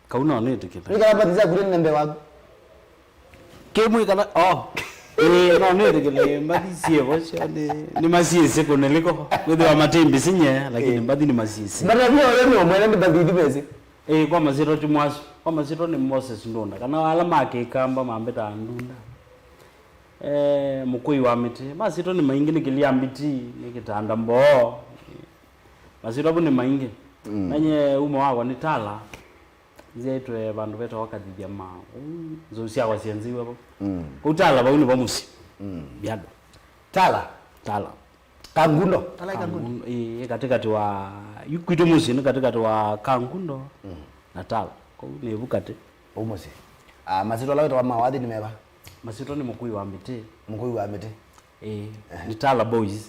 kauna ne tikita nika batiza kule nembe wapi kemu kana no ne tikile madisie boshane ni masiese koneliko kwedo wa matembe sinye lakini mbadi ni masiese bana vyo wewe mwene mbadi bezi kwa maziro tumwaso kwa maziro ni Moses ndonda kana alama ke kamba mambeta ndunda Mukui wa Miti maziro ni maingi nikilia Miti nikitanda mbo maziro abu ni maingi nanye umo wako ni Tala zetu bandu beto wakati ya ma zosia wasienziwe hapo utala ba uni ba musi Biado Tala Kangundo Tala Kangundo katikati wa yukwito musi ni katikati wa Kangundo na Tala kwa ni bukate umusi maziro lawe wa mawadi nimeba maziro ni Mukui wa Miti ni Tala Boyz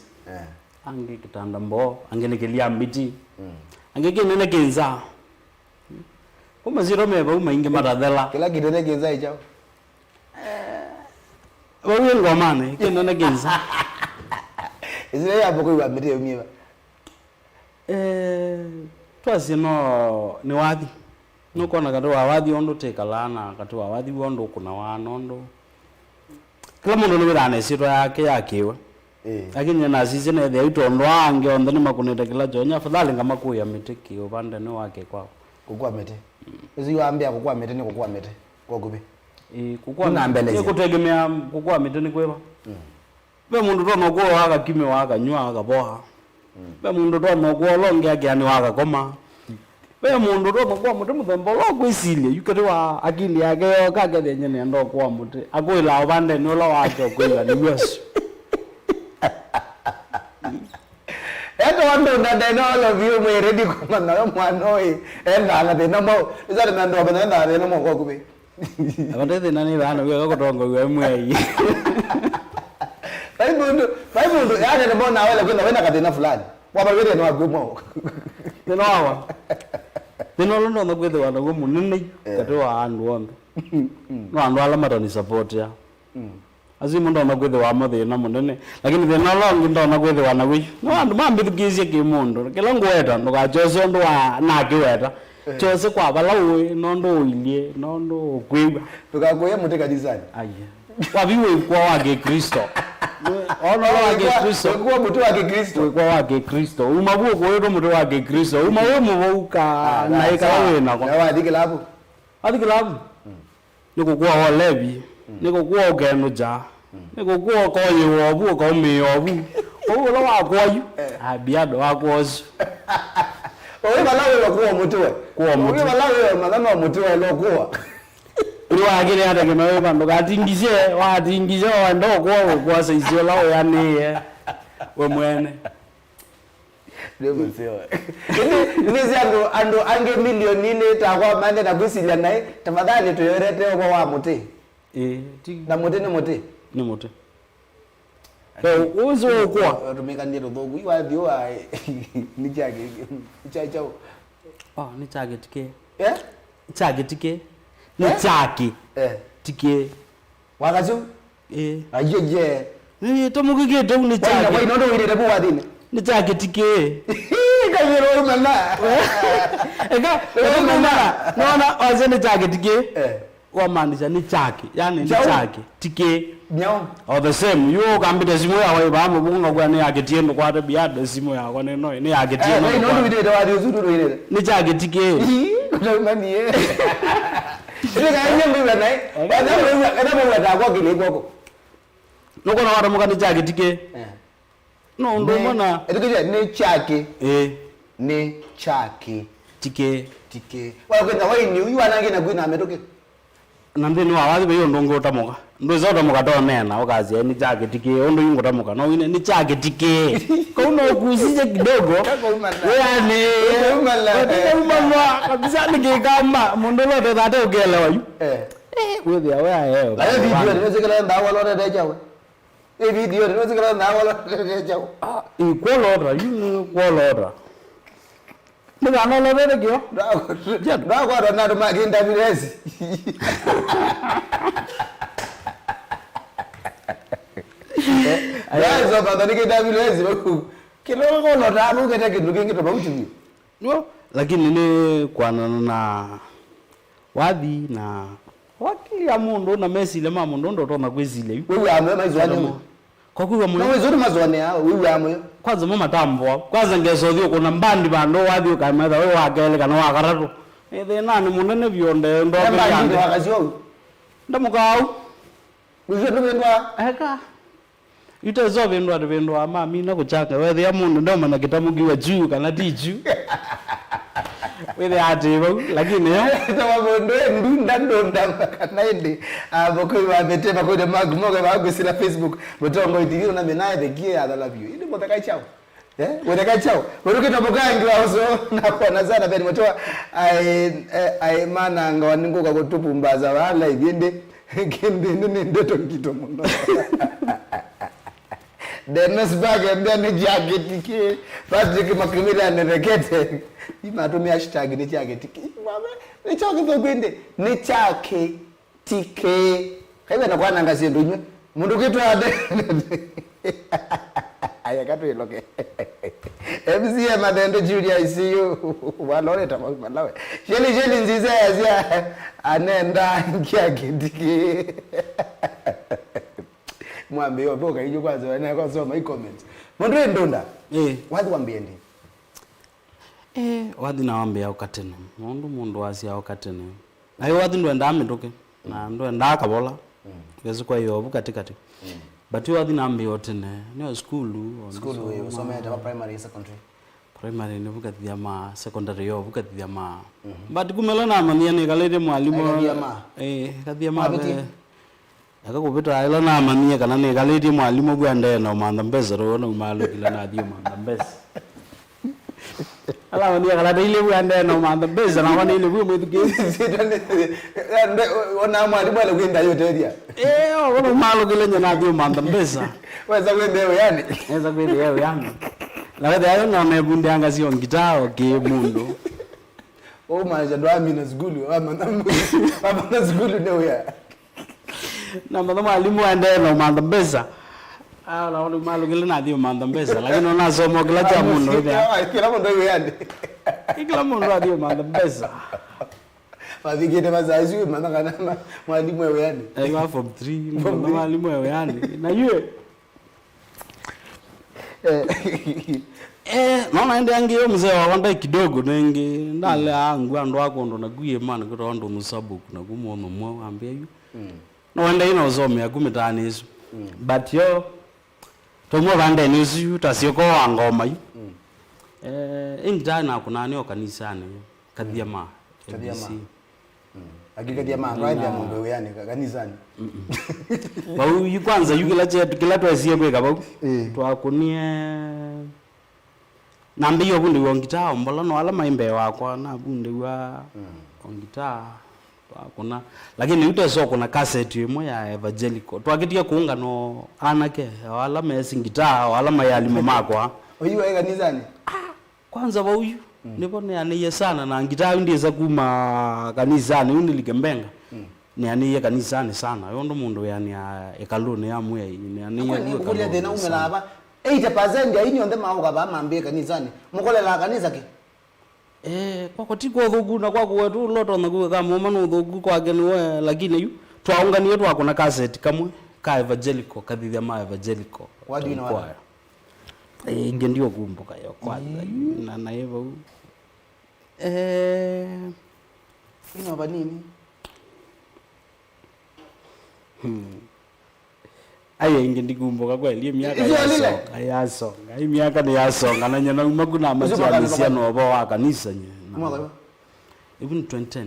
ange kitanda mbo ange nikilia Miti ange kinene kenza maziro meba umainge maradela kila kidene kenza ichao wewe ngomane kinene kenza izile ya Mukui wa Miti umieba twasi no ni wathi nuko na katu wathi ondo tekalana katu wathi ondo kuna wanondo kila mundu ni wirane sito yake yakiwe lakini na sisi na the itondo ange ondo ni makuneta kila jonya afadhali ngama kuya Miti kio bande ni wake kwao kukua Miti uzi waambia kukua Miti ni kukua Miti kwa kubi kukua ni kutegemea kukua Miti ni kweba be mundu to no kwa waka kime waka nywa waka boha be mundu to no kwa longe agiani waka koma be mundu to no kwa mutu muthembo lo kwisilie yukete wa akili yake yo kage the nyene ndo kwa mutu akwila obande ni lo wacho kwila ni yesu eto wando ndadeno all of you mwe ready kumana yo mwanoi enda na deno mo izare na ndo bana na deno mo kwa kubi abande nani bana we ko tongo we mwe Baibundo yani ni mbona wale kwenda wenda kadena fulani. Waba wele no agumo. Neno awa. Neno londo no kwethe wana go munene katwa andu ondo. No andu ala matani support ya. Azimu ndo no kwethe wa mothe na munene. Lakini the no long ndo no kwethe wana wi. No andu mambithukizie ki mundu. Kila ngweta ndo ga Jose ndo wa na kiweta. Jose kwa bala we no ndo ilie no ndo kwiba. Tukagoye muteka design. Aye. Wabiwe kwa wage Kristo. Ono wage Kristo kwa mutu wage Kristo kwa wage Kristo umabuo kwa wewe mutu wage Kristo umawe mubuka na ikawe na kwa adikelabu niko kwa olebi niko kwa ogeno ja niko kwa ko yewobu ko meyobu o lo wa kwa yu Biado wa kozu owe balawe kwa mutu we kwa mutu balawe madama mutu we lo kwa Uwagire hata kama wewe bando gatingize wando kwa saizi lao yani we mwene ndio msio ni ando ange milioni ile takwa mande na kusilia naye tafadhali tuyorete kwa wa muti na muti ni muti uzo kwa tumeka ndiro dogo iwa dio ni chage chao ni chage tike chage tike ni chaki tike wakazu ajeje ni to mugige to ni chaki wai nondo wire bu wadine ni chaki tike ka yero mana no aze ni chaki tike wa maanisha ni chaki yani ni chaki tike nyao or the same you kambite simu ya wai ba mu bunga kwa ni akitiendo kwa ta Biado simu ya kwa no ni akitiendo wai nondo wire wadi uzuru wire ni chaki tike ko mani ile kanya mbiwa naye kada mwe ta kwa kile koko nuko na watu mukani chaki tike no ndo mbona etikije ni chaki ni chaki tike wala kwenda wai ni uyu anange na kwina ametoke nambe ni wawazi beyo ndongo utamuka ndo zoto muka to nena okazi ni chaki tike ondo yungo tamuka no ine ni chaki tike ko uno kusije kidogo yani umala kabisa nikikama mundo lote date ugelewa yu wewe awe la video niwezekana ndawa lote dejawe video niwezekana ndawa lote dejawe ikwolora yu kwolora Mga ano lo bebe kyo? Dako ado na duma kinda bilezi. Ayazo pada kinda bilezi baku. Kilo ko lo da lu kete kindu kingi to bauchi. No, lakini ni kwa na wathi na wakili ya mundu na mesile ma mundu ndo tona kwizile wewe amwe maizwane kwa kuwa mundu na wewe mazwane yao wewe amwe kwanza mama tambo kwanza ngezothio kuna mbandi bando wathi ukamatha wewe wakele kana wakaratu ethe nani munene bionde ndo mbandi wakazio ndamukau wewe ndo ndwa eka ite zo bindwa bindwa mami na kuchaka wewe ya mundu ndo mana kitamugiwa juu kana tiju wewe ativo lakini tawabondo ndunda kanaende abokoi wametema kwa magmoga bagusira Facebook botongo itilio na menaye begie adalabio ile motaka chao motaka chao wewe kitabokangi wazo na kwa nazana beni motoa ai mana ngawaninguka kutupumbaza wala ibende kende nene ndoto kito mundo Dennis bag ndani jacket ki Patrick Makumila nerekete imatumia hashtag ni jacket ki mama ni chake kwende ni chake tike kaiwe na kwa nanga sindu nywe mundu kitu ade aya katu iloke MCM adende Julia ICU waloleta malawe jeli nzize yazia anenda jacket ki mwambe yo boka hiyo kwanza wana kwa soma i comments mundu ndonda wathi wambie ndi wathi na wambia ukatene mundu asia ukatene ayo wathi ndo ndame ndoke na ndo ndaka bola ngezi kwa hiyo bukatikati but wathi na ambia otene ni school wewe usometa primary primary ni bukathia ma secondary yo bukathia ma but kumela na mania ni kalete mwalimu kathia ma akakupita ila na mania kana ne kalete mwalimu bwande na manda mbeza ro na malo kila na dio manda mbeza ala mania kala ile bwande na manda mbeza na wana ile bwo mwetuke ona mwalimu ale kwenda yote dia wana malo kila na dio manda mbeza weza kwenda yani weza kwenda yani la wada yo na mebunde anga sio ngitao ke mundu maja ndo amina zgulu amana zgulu ne ya na mwalimu ande no manda mbeza la wale malo kile na dio manda mbeza lakini ona somo kila cha mundu kila mundu yande kila mundu adio manda mbeza Fadhigete mazazi manda kana mwalimu wewe yani wa form 3 mwalimu wewe yani na yeye naona ende angiyo mzee wa wanda kidogo nengi ndale angu ando wako ndo naguye mana kuto ndo musabu na kumuono mwa ambia yu no wanda ina uzome akumitani isu but yo tomwa wanda nisu tasiyoko wangoma yu ingitana kunani okanisane kadhiama agikadhiama ngwaidha mungu yani kanisani bau yu kwanza yu kila twasiye kweka bau twakunie nambe yo bundi wongita mbola no ala maimbe wakwa na bundi wa wongita kuna lakini ute kuna cassette imwe ya evangelical twakitia kuunga no anake wala mesingita wala mayali mamakwa oyu wa kanisani kwanza bau yu nipo ne aniye sana na ngita ndiza kuma kanisani unilikembenga ni aniye kanisani sana yondo mundu yani ekalune yamwe ni aniye kule tena umelaba 80% ya inyo ndema au kaba mambie kanisani mukolela kanisa ke kwa tiko thugu na kwa kwetu loto na kuwe kama mama no thugu kwa genwe lakini yu twaunganie twako na cassette kamwe ka evangelical kadhia ma evangelical wadi na wala inge ndio kumbuka yo kwanza na hivyo ina banini aye inge ndikumbuka kweli miaka yasonga hii miaka ni yasonga na nyana maguna amazialisia no baba wa kanisa nyana mwaka even 2010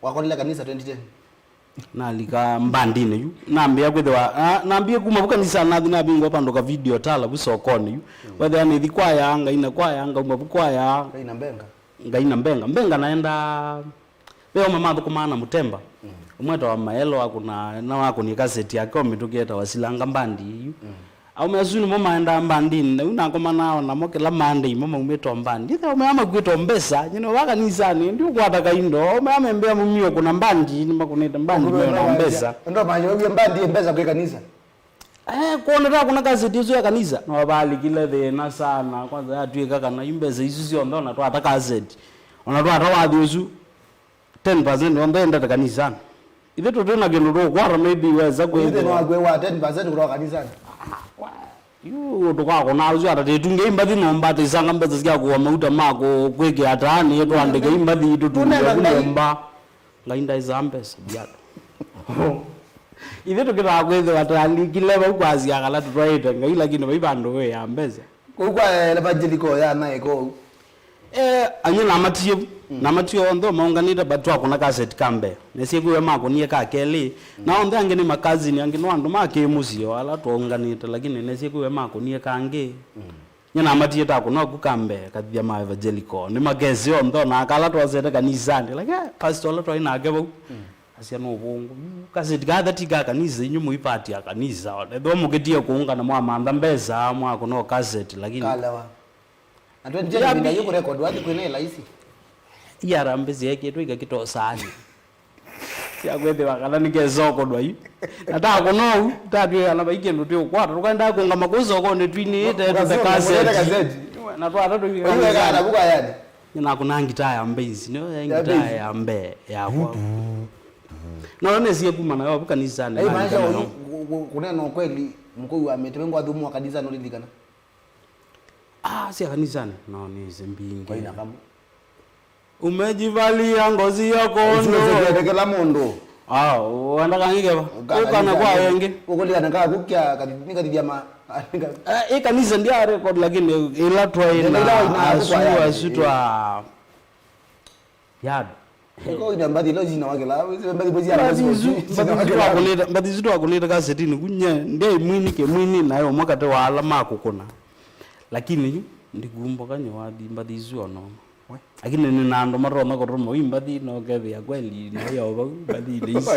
wakolela kanisa 2010 na lika mbandine yu naambia kwethwa naambia kuma bukanisa nathi na bingwa pandoka video Tala busokoni yu whether ani thikwa yanga ina kwa yanga umabukwa ya ngaina mbenga naenda leo mama thukumana mutemba umweta wa maelo akuna na wako ni cassette yake omitugeta wasilanga mbandi au mesuni mama enda mbandini una koma nao na mokela mande mama umeto mbandi ita mama kwito mbesa nyino waka nisani ndio kwata kaindo mama mbea mumio kuna mbandi ni makuneta mbandi na mbesa ndo manje wewe mbandi mbesa kwa kanisa kuona ta kuna cassette hizo ya kanisa no bali kile thena sana kwanza atuika kana imbeza hizo sio ndo na twata cassette ona twata wathi uzu 10% wanda kanisani ithe tutena kindu kwara maybe weza kwa ithe no agwe wa 10% kutoka kanisani yu tukako na uzi atatunge imbathi no mbate isanga mbeza sia kuwa mauta mako kweke atani yetu andike imbathi itu tunomba ngainda izambesa Biado ithe tukira kwethe watali kileva ukwazi akala tutwaite ngai lakini baibando we ambeza kwa evangelical ya naye ko anye namatio ondo maunganita batu akuna cassette kambe nesikuwe mako niye ka keli na ondo angeni makazi ni angino andu make musio ala tuunganita lakini nesikuwe mako niye kange nyana amatie ta kuna ku kambe kathia ma evangelical ni magezi ondo na akala twasete kanisani like pastor la twaina agebo asia no bungu cassette gatha tiga kanisa inyu muipati ya kanisa ndo mugetie kuunga na mwa manda mbeza mwa kuno cassette lakini kalawa ando nje binda yuko record wathi kwene laisi yara mbezi yake twiga kito sani sia gwethe wakala nikezoko dwai ata kuno tatu ala baike ndo tyo kwata tukanda kunga makuzo ko ne twini ite the cassette na twata twiga wewe kana buka yani na kuna ngitaya mbezi no ngitaya mbe yakwa no nesie kuma na wabuka nisana maisha kuneno kweli Mukui ametemengwa dhumu kanisa no lilikana si kanisani no ni zembingi kwa ina kama umejivalia ngozi ya kondo usiwekela mondo wanda kangike ba ukana kwa wengi ukoli anaka kukya katika diama kanisa ndia record lakini ila twa asutwa Biado ko ina mbadi lo jina wakela mbadi bozi ya mbadi zitu akuleta gazetini kunye ndei mwini nayo mwakate wa alama kukona lakini ndigumbo kanyo wadi mbadi zuo no lakini ni nando maroma ko romo imbadi no geve ya kweli nayo badi lisi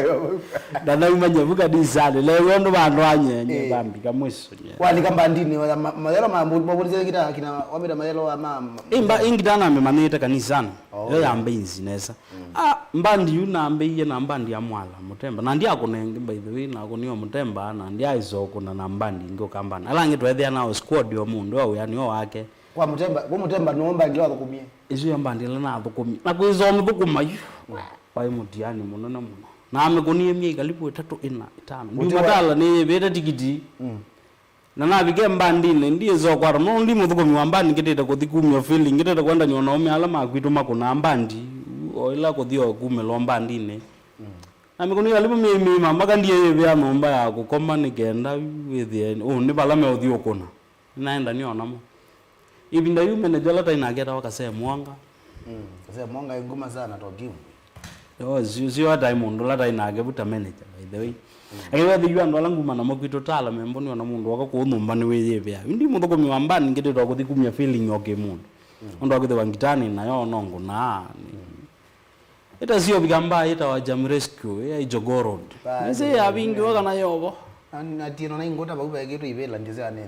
dana umanye buka disale leo ndo bandu anye bambi kamwiso wali kambandini mayelo mambo mabonze kita kina wameda mayelo ama ingitana me maneta kanisana yo yambe inzinesa mbandi yuna ambe iye na mbandi ya mwala mutemba na ndia kunenge by the way na kuniyo mutemba na ndia izoko na mbandi ngo kambana alange twethia na squad yo mundu au yani wake kwa mutemba nomba ngiwa kukumie izo yambandile na thukumi na kwizoma thukuma yu pai mutiani muno na muno na amekunie mie kalipo 3 4 5 ndio Tala ni beta tikiti na nabige mbandine ndiye zo kwa no ndi muthukumi wa mbandi ngitete kuthikumio feeling ngitete kwenda nyona ome alama kwitu makuna mbandi oila kuthio kumelo mbandine na amekunie kalipo mie mima mpaka ndiye bya nomba ya kukoma nikenda withie ni balame uthio kuna naenda niona mo ibinda yume ne jala taina geta wakase mwanga kase mwanga ngoma sana tokimu yo zio diamond la taina ge buta manager by the way ayewe the yuan wala nguma na mokwito Tala memboni wana mundu waka ko numba ni weye bya ndi mundu ko miwambani ngete to kuthikumia feeling yoke mundu ndo akithe wangitani na yo nongo na eta sio bigamba eta wa jam rescue ya Ijogorod nise ya bingi waka na yobo na tino na ingota bakuba geto ibela ndize ane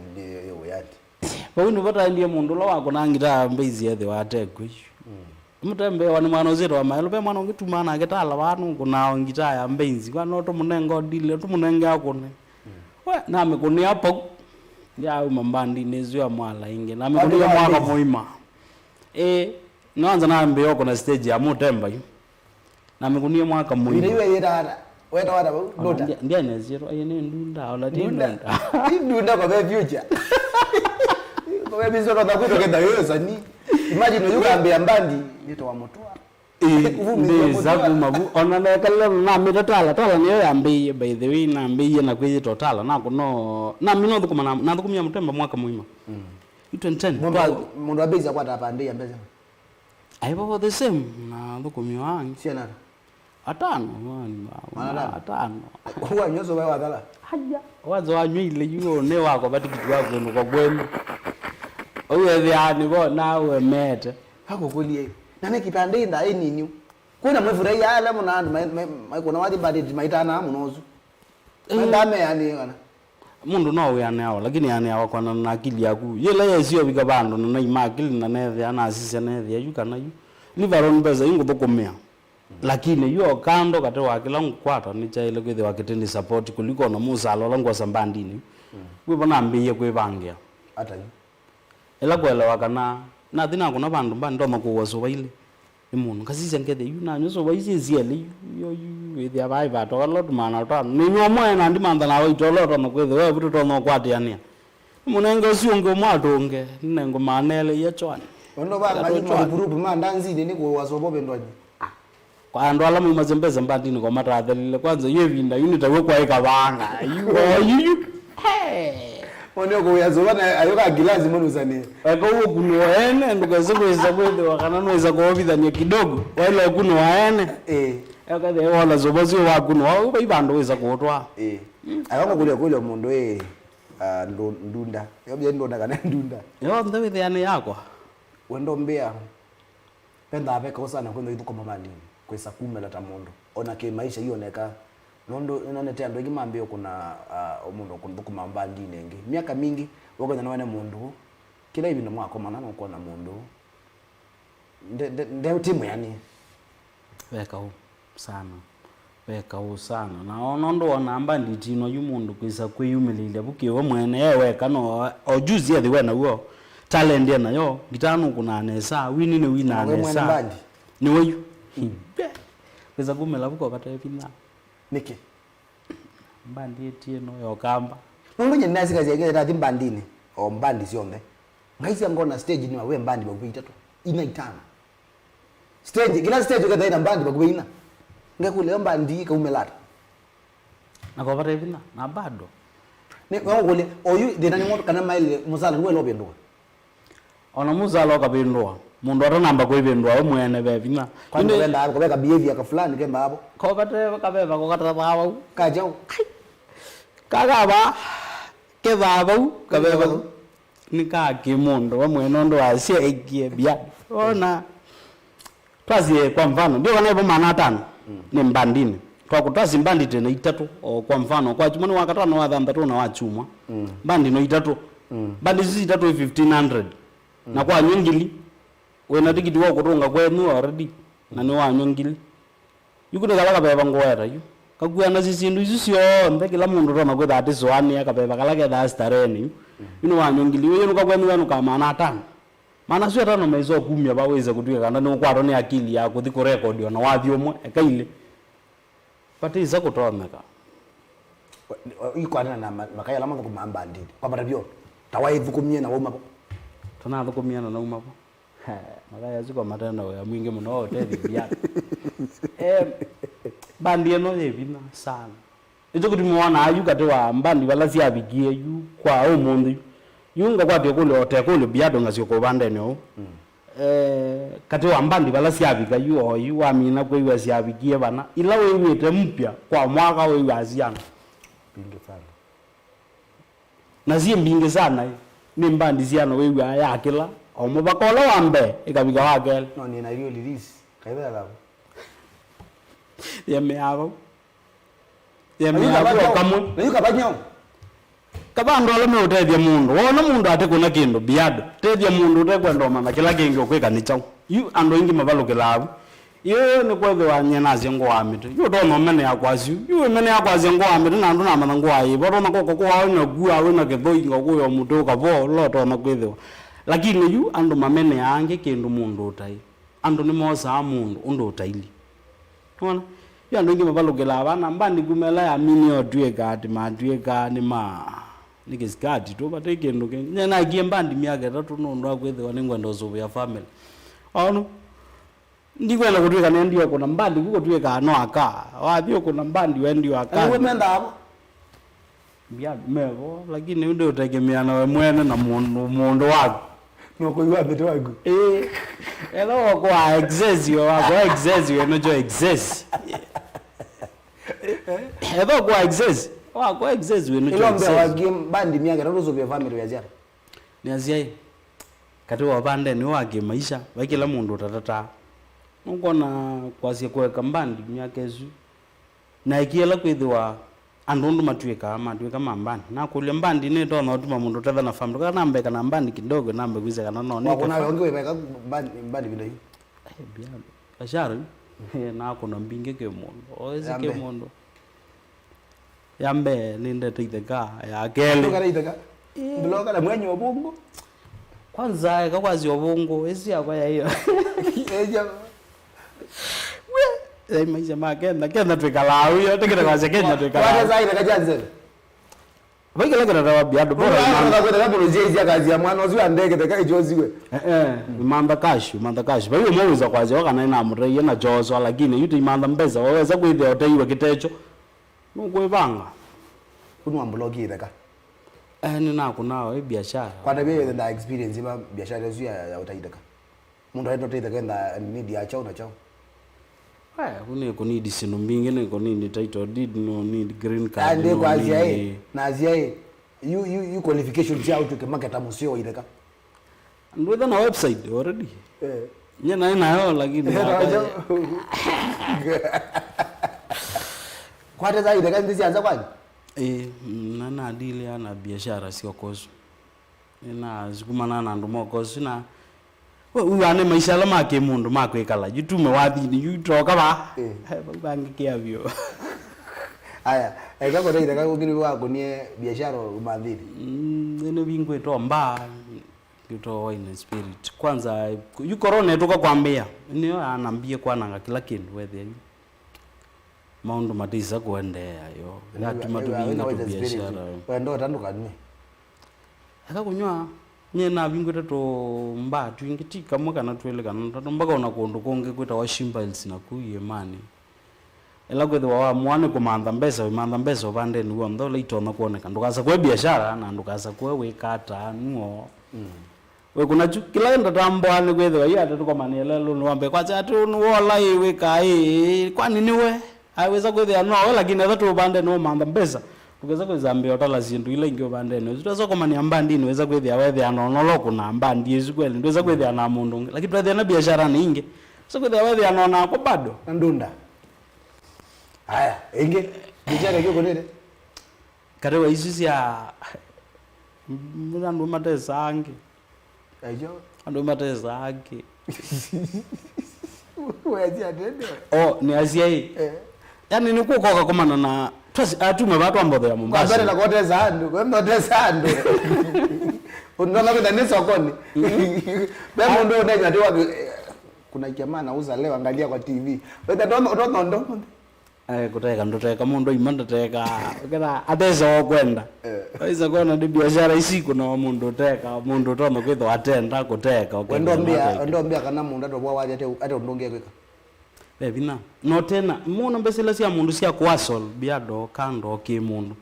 yo yati Paundi bata ndiye mundu lo wako nangita mbezi yethe wategwe mutembe wani mwana zero wa maelo pe mwana ngitumana Tala wanu kuna ngita ya mbezi kwa noto munengo dile to munenge akone we na mekuni hapo ya umambandi nezwa mwala inge na mekuni mwaka muima naanza na mbe yoko na stage ya mutemba yu na mekuni mwaka muima ile yera weta wada dota ndiye nezero ayene ndunda ola ndunda ndunda kwa future kwa bizo ndo kwito kenda yosa ni imagine yuka ambe mbandi nito wa motwa ndiza kumabu onana kala na mita Tala niyo yambe by the way na mbe na kwito Tala na kuno na mino thukuma na thukumia mutemba mwaka muima 2010 mundu abeza kwata pande yambeza aibo the same na thukumia wangi siana atano kwa nyozo wa Tala haja wazo wanywile yuo ne wako batikiti wako ngo gwenu uwe vyani bona uwe mete hako kulie nane kipande nda ninyu kuna mwefurai ala muna kuna wadi badi maitana munozu ndame yani kana mundu no we anao lakini yani awako na akili yaku yela yesio bika bandu na imakili na nethe ana asisi nethe yuka na yu livaron beza ingo bokomea lakini yo kando kate wa kila nkwata ni chaile kwethe wakiteni support kuliko na musalo langwa sambandini we bona mbiye kwebangia hata ela kwela wakana na thina kuna bandu mbando makuwa so baile imundu kasise ngede yuna nyoso baisi zieli yo with abai ba to lot mana to ni nyomo na ndi manda na we to lot no kwethe we buto no kwati ania munengo siungo mwatonge nengo manele yechwana ono ba ngaji mu group manda nzine ni ko wasobo bendwaji kwa ando ala mu mazembeze mbandini kwa matathelile kwanza yevinda unit we kwa ikabanga you ono ko yazobana ayoka gilazi monuzane eko kuno ene ndikaze kweza kwethe wakana nweza ko obithania kidogo wale kuno waene akathe wala zobazi wa kuno wa ibando weza kotwa ayongo kule mundu ndunda yobye ndunda kana ndunda yo ndawe yani yakwa wendo mbea penda abeka usana kwenda ithuko mamandini kwesa kumela ta mundu ona ke maisha ioneka nondo inonete ando igimambio kuna umundu kunduku mambandi nenge miaka mingi wako na wane mundu kila hivi ndo mwako manana uko na mundu nde timu yani weka hu sana na nondo wana mbandi tino yumundu kwesa kweyumilile bukiwe mwene yeweka no ojuzi yathi wena uo talent yana yo gitanu kuna nesa winine wina nesa ni wayu kwesa kumela buko kata epina niki mbandi etieno yo kamba nondo nyene nasi kazi yake tati mbandini o mbandi siombe ngaisi ngona stage ni we mbandi bakubita to ina itana stage kila stage kada ina mbandi bakubina ngekule mbandi ka umelata nako kata epina na bado ne ngole oyu de nani moto kana maile musala ngwe lo bendo ona muzalo kabindwa mundu atanamba kwibindwa omwene bebina kwani wenda abo kabeka behavior ka fulani kemba abo ko kate kabeba ko kata bawo kajau kagaba ke bawo kabeba ni ka kimundu omwene ndo asiekie bia ona twazie kwa mfano ndio wanebo mana 5 ni mbandini kwa kutazi mbandi tena 3 o kwa mfano kwa chumani wakatano wa 3 na wachumwa mbandi no 3 mbandi sisi 3 1500 na kwa nyingili wena tikiti wa kutunga kwenu already na ni wa nyingili yukune kala kabeba ngwera yu kakuana sisindu isisio ndekila mundu rona kwetha ati zoani akabeba kala ketha stareni ino wa nyingili we nuka kwenu wenu kama na 5 mana sio tano mezo kumya baweza kutuika kana ni kwaro ni akili ya kuthiko record ona wathi omwe ekaile pati za kutomeka ikwana na makaya lama ko mambandi kwa barabio tawaivu kumye na woma tuna thukumiana na umapo magaya ziko matendo ya mwingi muno hoteli Biado bandi eno yebina sana izo kuti muona ayu kati wa mbandi bala siabigie yu kwa omundu yunga kwati kule hotel kule Biado ngasio ko bande no kati wa mbandi bala siabiga yu oyu wa mina kwe yu siabigie bana ila wewe ete mpya kwa mwaka wewe aziana binge sana na zie mbinge sana ni mbandi ziano wewe aya akila omo bakola wambe ikabiga wagel no ni na rio release kaibela labo yeme abo kamwe yuka banyo kabando ala me utethia mundu wona mundu ate kuna kindu Biado tethia mundu tekwenda mana kila kingi okwika ni chau yu ando ingi mabalukila abo iyo ni kwethe wanyena zengo wamite yu dono mene yakwazi yu mene yakwazi ngo wamite na andu na mana ngo ayi bodo na koko kwa na gua we na kethoi ngo kuyo mutu ka bo loto na kwethe lakini yu andu mamene yange kindu mundu utai andu ni moza mundu undu utaili ona yu andu ingi mabalukila abana mbandi kumela ya mini otweka ati matweka ni ma nikiskati to bate kindu nyena gie mbandi miaka 3 nundu akwethe wanengwenda zubu ya family ono ndikwenda kutweka ndio kuna mbandi kuko tweka no aka wathio kuna mbandi wendio aka wewe menda hapo Biado mevo lakini ndio utegemea na wewe mwene na mundu wako noko iwa beto wangu elo kwa exesio wako exesio no jo exes elo kwa exes wako exesio no jo exes ilo mbea mbandi miaka ndio vya family ya jana ni azia kati wa bande ni wake maisha wakila mundu tatata ngona kwasi kweka mbandi miaka ezu na ikiela kwithwa andundu matweka mambandi na kulia mbandi ne to na utuma mundu tetha na family kana nambe kana mbandi kidogo nambe kwiza kana no ne kuna wengi weka mbandi bila hii Biado asharo na kuna mbinge ke mundu oeze ke mundu yambe ninde titheka ya kele kana iteka bloga la mwenye obungo kwanza kakwazi obungo esi yakwa ya hiyo we maisha makenda twikala huyo tekera kwa Kenya twikala Kwani sasa ile kajanze Wiki leke na tawa Biado bora imanda kwenda kama ujeji akazi ya mwana uziwa ndege teka ijoziwe imanda cash bayo mwiza kwaje wakana ina amure na jozo lakini yuti imanda mbeza waweza kuithia otaiwe kitecho nukwibanga kunwa blogi theka ni nako nawe biashara kwa nebe na experience ba biashara yesu ya utaideka mundu aito taideka na need ya chao na chao kuni need sinu mbingi ni kuni need title deed no need green card ande kwa azia na azia you qualification chao to market amusio ideka ndo na website already nyana nayo lakini kwa teza ideka ndizi anza kwani nana deal ana biashara sio kozo ina zikumana na ndumo kozo na uane maisha la make mundu makwikala jitume wathi yutoka ba bangi kiavyo aya ekako teza ka ukiri wako ni biashara umandhiri ene bingwe to mba kito in spirit kwanza yu corona toka kwambia niyo anambie kwananga kila kindu wethe maundu matisa kuendea yo natuma tubinga tu biashara wendo tanduka ni akakunywa nye na bingwe to mba twingitika mwaka na twelekana tatu mpaka unakondu konge kwita washimba hills na kuye mani ela kwethe wa mwane kumanda mbesa upande ni ndo leitona kuoneka ndukaza kwa biashara na ndukaza kwa wekata nuo we kuna kila ndo tambwane kwethe wa yata tuko manela lo nwambe kwa chatu nuola iwe kai kwa nini we aweza kwethe anwa lakini hata upande no manda mbesa tukeza kwezambia Tala zindu ile ingio bande no zitazo koma ni ambandi niweza kwethe awethe anonolo kuna ambandi yesu kweli ndiweza kwethe ana mundu lakini twathe na biashara ningi so kwethe awethe anona ko bado ndunda haya inge biashara hiyo konene karewa hizi ya ndo matesa ange ajo ndo matesa ange wewe atende ni aziai yani ni kukoka komana na twasi atume watu ambao ya Mombasa kwa bale kote zandu kwa mbote zandu unaona kwenda ni sokoni bado ndo ndenya tu kuna jamaa anauza leo angalia kwa TV wewe ndo kuteka ndoteka mundu imanda teka kera atezo kwenda aiza kona ndi biashara isiku na mundu teka mundu tono kwitho atenda kuteka ndo mbia kana mundu atobwa waje ate undonge kwika bina no tena muna mbesela sia mundu sia kwasol Biado kando ki mundu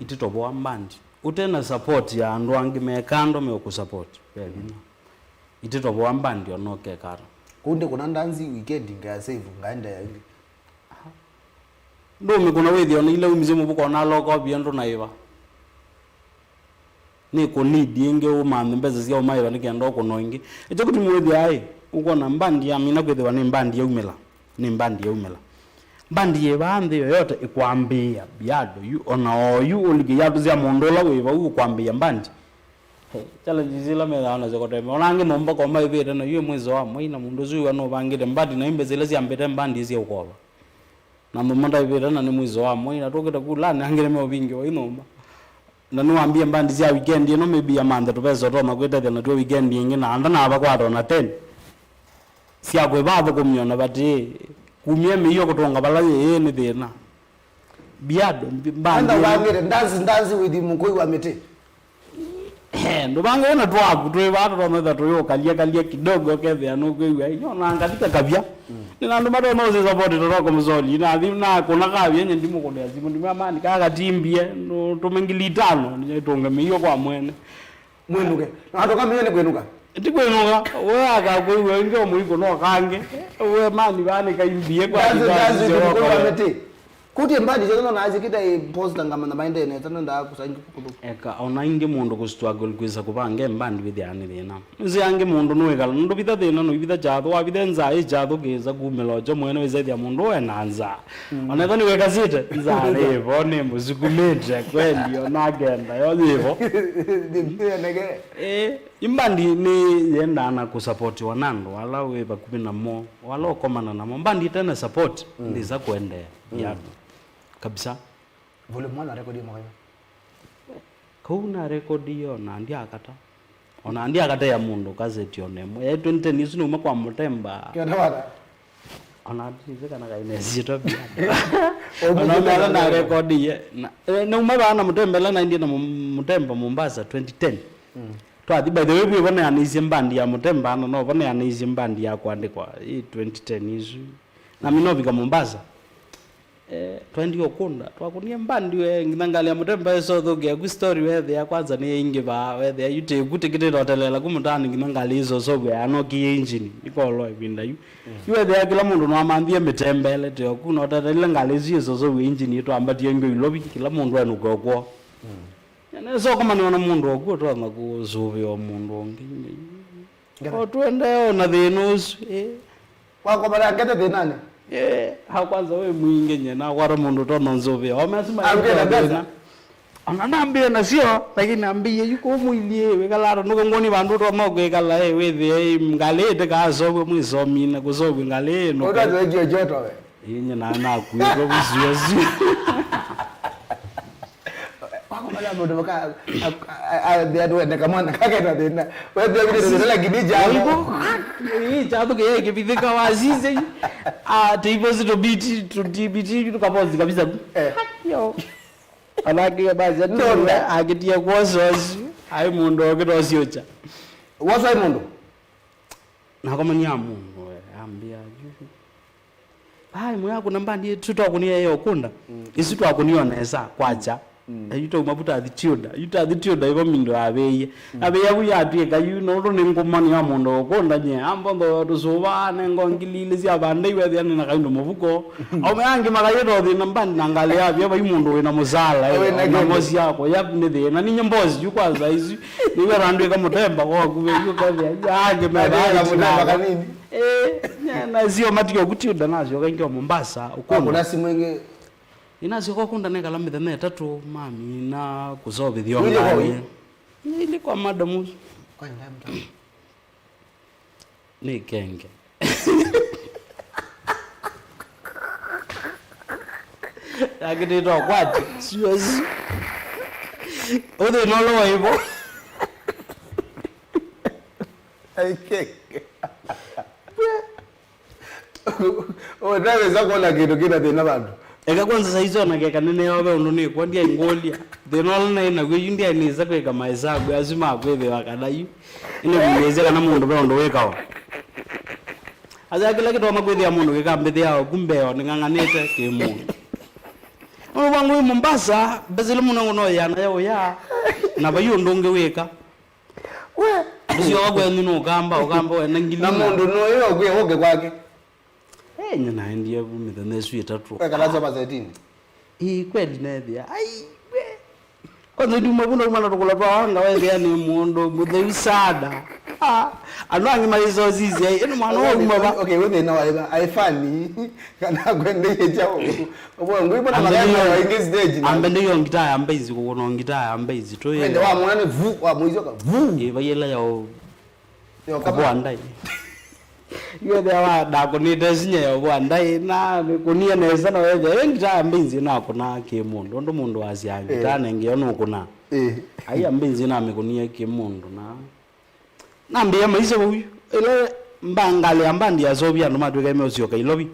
ititobwa mbandi utena support ya ndo angime kando me kusupport bina ititobwa mbandi onoke kara kunde kuna ndanzi weekend nga save ngaenda ya ile ndo kuna wethi ona ile umizimu buko na loko biendo na iva ni ko need inge o mande mbeza sia o maiva nikendo ko noingi ejo kuti mwethi ai uko na mbandi ya mina kwethi wa ni mbandi ya umela mbandi ye bande yoyote ikwambia Biado you ona you oligi ya tuzia mondola wewa ukwambia mbandi chala jizila mela ona zokote onange momba ko maiva tena yue mwezo wa mwaina mundu zuyu ano bangire mbandi na imbe zile sia mbete mbandi sia ukoba na mumanda ibirana ni mwizo wa mwaina toketa kulana angire me obingi wa inomba na niwaambie mbandi sia weekend ino maybe ya manda tupezo to makweta tena tu weekend ingi na anda na abakwato na 10 sia kwe babo kumyona bati kumye miyo kutonga balaye ni thina Biado mbandi anda wangire ndazi with Mukui wa Miti ndo bango na twaku twe bato tomeza toyo kalia kidogo kethe anogwe ayo na ngatika kabya nina ndo mato no ze support to ko mzoli na kuna kabya nye ndimo ko ya zimu ndimo amani kaga timbie ndo tomengilitano nye tonga miyo kwa mwenuke na to kama yene kwenuka tikwenuka we aka kwewe ndio muiko no kange we mani bani kaimbie kwa ndazi kwa Miti kuti mbadi jeno na azikita posta ngama na bainde ne tano nda kusanyi kudu eka ona inge mundu ku struggle kwisa kubange mbandi bidyani thina nzi ange mundu no ekala ndo bitha thina no bitha jatho wa bitha nza jatho geza kumelojo mwene wezethia mundu we nanza ona thani weka zite nza levo ne muzikumete kweli ona agenda yo levo imbandi ni yenda na kusupport wanando wala we bakumi na mo wala okomana na mbandi tena support ndiza kuendea Biado kabisa volume 1 record yo mwayo kuna record yo na ndia akata ya mundu kazeti onemo ya 2010 isino kwa mutemba kiona wala anatize kana kainezito Biado ona na record ye na umabana mutembela na na mutemba Mombasa 2010 to by the way we bana anize mbandi ya mutemba no bana anize mbandi ya kuandikwa 2010 izu na minovika Mombasa twenty okunda twakunie mbandi we ngangalia mutemba eso thogia ku story we the kwanza ni ingiba we the yute gutekete rotelela kumutani ngangalia izo sogwe anoki engine ikolo ibinda yu we the kila mundu no amambie mitembele te okuno rotelela ngalezi izo sogwe engine yetu ambatie ngo ilobi kila mundu anu gogwo ene so kama ni mundu ogwo to ngakuzubi o mundu ongi otwende na the news wako bara ngete the nani hakwanza we mwinge nyena kwara mundu to nonzove wamesema ambia ananambia na sio lakini ambie yuko muilie we kalaro nuko ngoni bandu to mogwe kala we the ngalete kazo we mwizomina kuzobwe ngale no odazo ejoto we yinya na kuiro buziyozi wako mala mundu baka Biado ende kamana kaketa tena we Biado la gidija hapo hii chato ke kipithika wazize deposit biti to dbt tukapozi kabisa yo alaki baza ndola agitia kwozozi ai mundu okitosyocha wozo ai mundu na kama ni amundu ambia ju ai moya kuna mbandi tuto akunia yo kunda isi tu akuniona esa kwacha ayito mabuta aditioda ibo mindo abeye abeya kuyateka yuno ro ningomani ya mondo okonda nye ambondo tuzubane ngongilile sia bande iwe yani na kaindo muvuko au meange magayedo de nambandi nangale yabye bayimundo we na muzala na mozi yako yakune de na ninyombozi yukwaza izi niwe randwe ka mutemba kwa kube yuko yange mabaya mutemba kanini na zio matio kutioda nazo kangi Mombasa uko kuna simu nyingi inazi kwa kunda neka lambe the tatu mami na kuzobe dio ngale ili kwa madamu kwa ndamda ni kenge agidito kwati siyozi ode nolo hivyo kenge ndawe zako la kitu kina tena bandu eka kwanza saizo na keka nene yobe ununi kwa ndia ngolia denolo na ina gwe ndia niza kwe kama ezabu azima kwebe wakadayu ine mweze kana mundu beondo wekawa aza kila kitu amakwethe ya mundu kekambethe yao kumbeo ninganganete ke mundu ono wangu Mombasa bezele munango no yana yao ya na bayo ndonge weka we sio wagwe nino gamba we nangilina na mundu no yo gwe hoge kwake nyana ndiye vumithe nesu itatu kalazo bazetini kweli nethia ai we kwanza ndimo buno mwana tukula twa wanga wewe yani mundo mutheisada anwangi malizo zizi eno mwana wa umaba okay we na wale ai fani kana gwende chao obo ngui bona magana wa ingi stage na ambe ndiyo ngitaya ambezi kuno ngitaya ambezi to yeye wa mwana vu wa mwizo ka vu bayela yo kabwandai yo dewa da kunite sinye yo bwandai na kunia neza na wewe ngitaya ambezi na kuna ke mundo ndo mundo asiangi tane ngiona kuna ai ambezi na amekunia ke mundo na nambia maisha huyu ile mbangale ambandi azobia ndo madwe kama usioka ilobi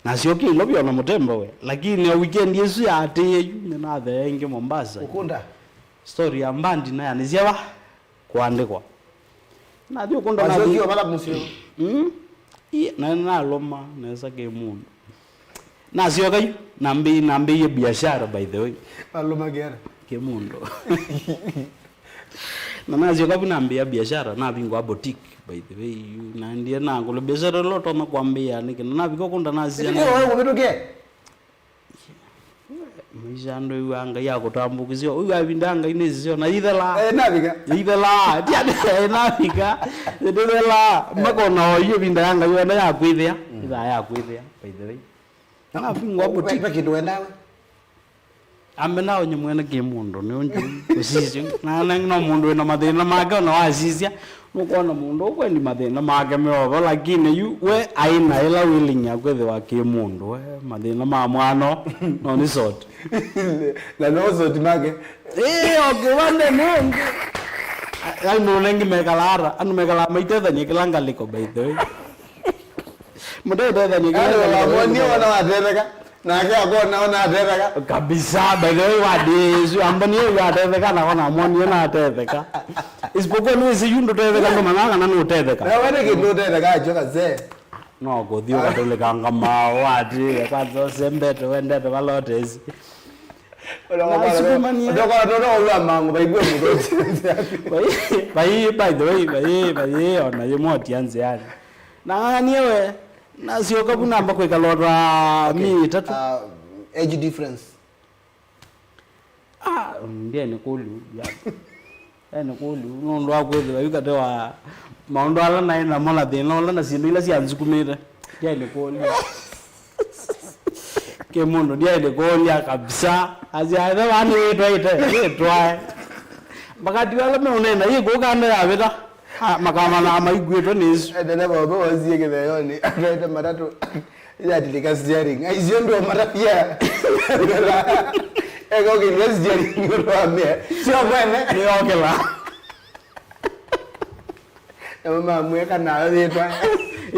na sioki ilobi ona mutembo we lakini weekend yesu ya ate na thenge Mombasa ukunda story ya mbandi na yanizia kuandikwa na dio kunda na dio mala musio na loma na sake mundu na sioka nambi biashara by the way aloma gera ke mundu na nazi kabinambia biashara na bingwa boutique by the way na ndiye na ngolo biashara loto na kwambia nikina na biko kunda nazi na wewe umetoke mishando yuanga yako tambukizio uyu abindanga inezio na idela nabika tiade nabika idela makona oyo bindanga yona yakwithia ida yakwithia by the way na bingwa boutique kitu endawe ambe nao nyumwena ke mundu ni unju usisi na no mundu ena mathina make na wasisia nukona mundu ukwendi mathina make meovo lakini yu we aina ila willing ya kwethe wa ke mundu we mathina ma mwano no ni sort la no sort make okay wande mungu ai no lengi mekalara anu mekala maitetha nyekilangaliko by the way Mutetheka ni amoni wana atetheka nake akona ona atetheka kabisa by the way wadizu ambani atetheka na ona amoni ona atetheka isipokuwa ni isi yundo tetheka ndo mananga na utetheka na wene kindu utetheka joka ze no gothio katole kanga mawati kwanza sembeto wendete valotezi by the way ona yemoti anze yani na niwe na sio kabuna ambako ikalora mi tatu age difference ndiye ni kulu ya ni kulu ndo akwethe yukate wa maondo ala na mona thina ola na sindu ila cianzukumire ndiye ni kulu ke mundo ndiye ni kulu kabisa aziaitha wani witwae makati wala me unena yiko kanda ya vita makama na maigwetwa nisu ndene baba wazie kitheyoni akwete matatu ya tilika steering aizio ndo matapia ego kinesi steering ndo amia sio bwana ni okela mama mweka na witwa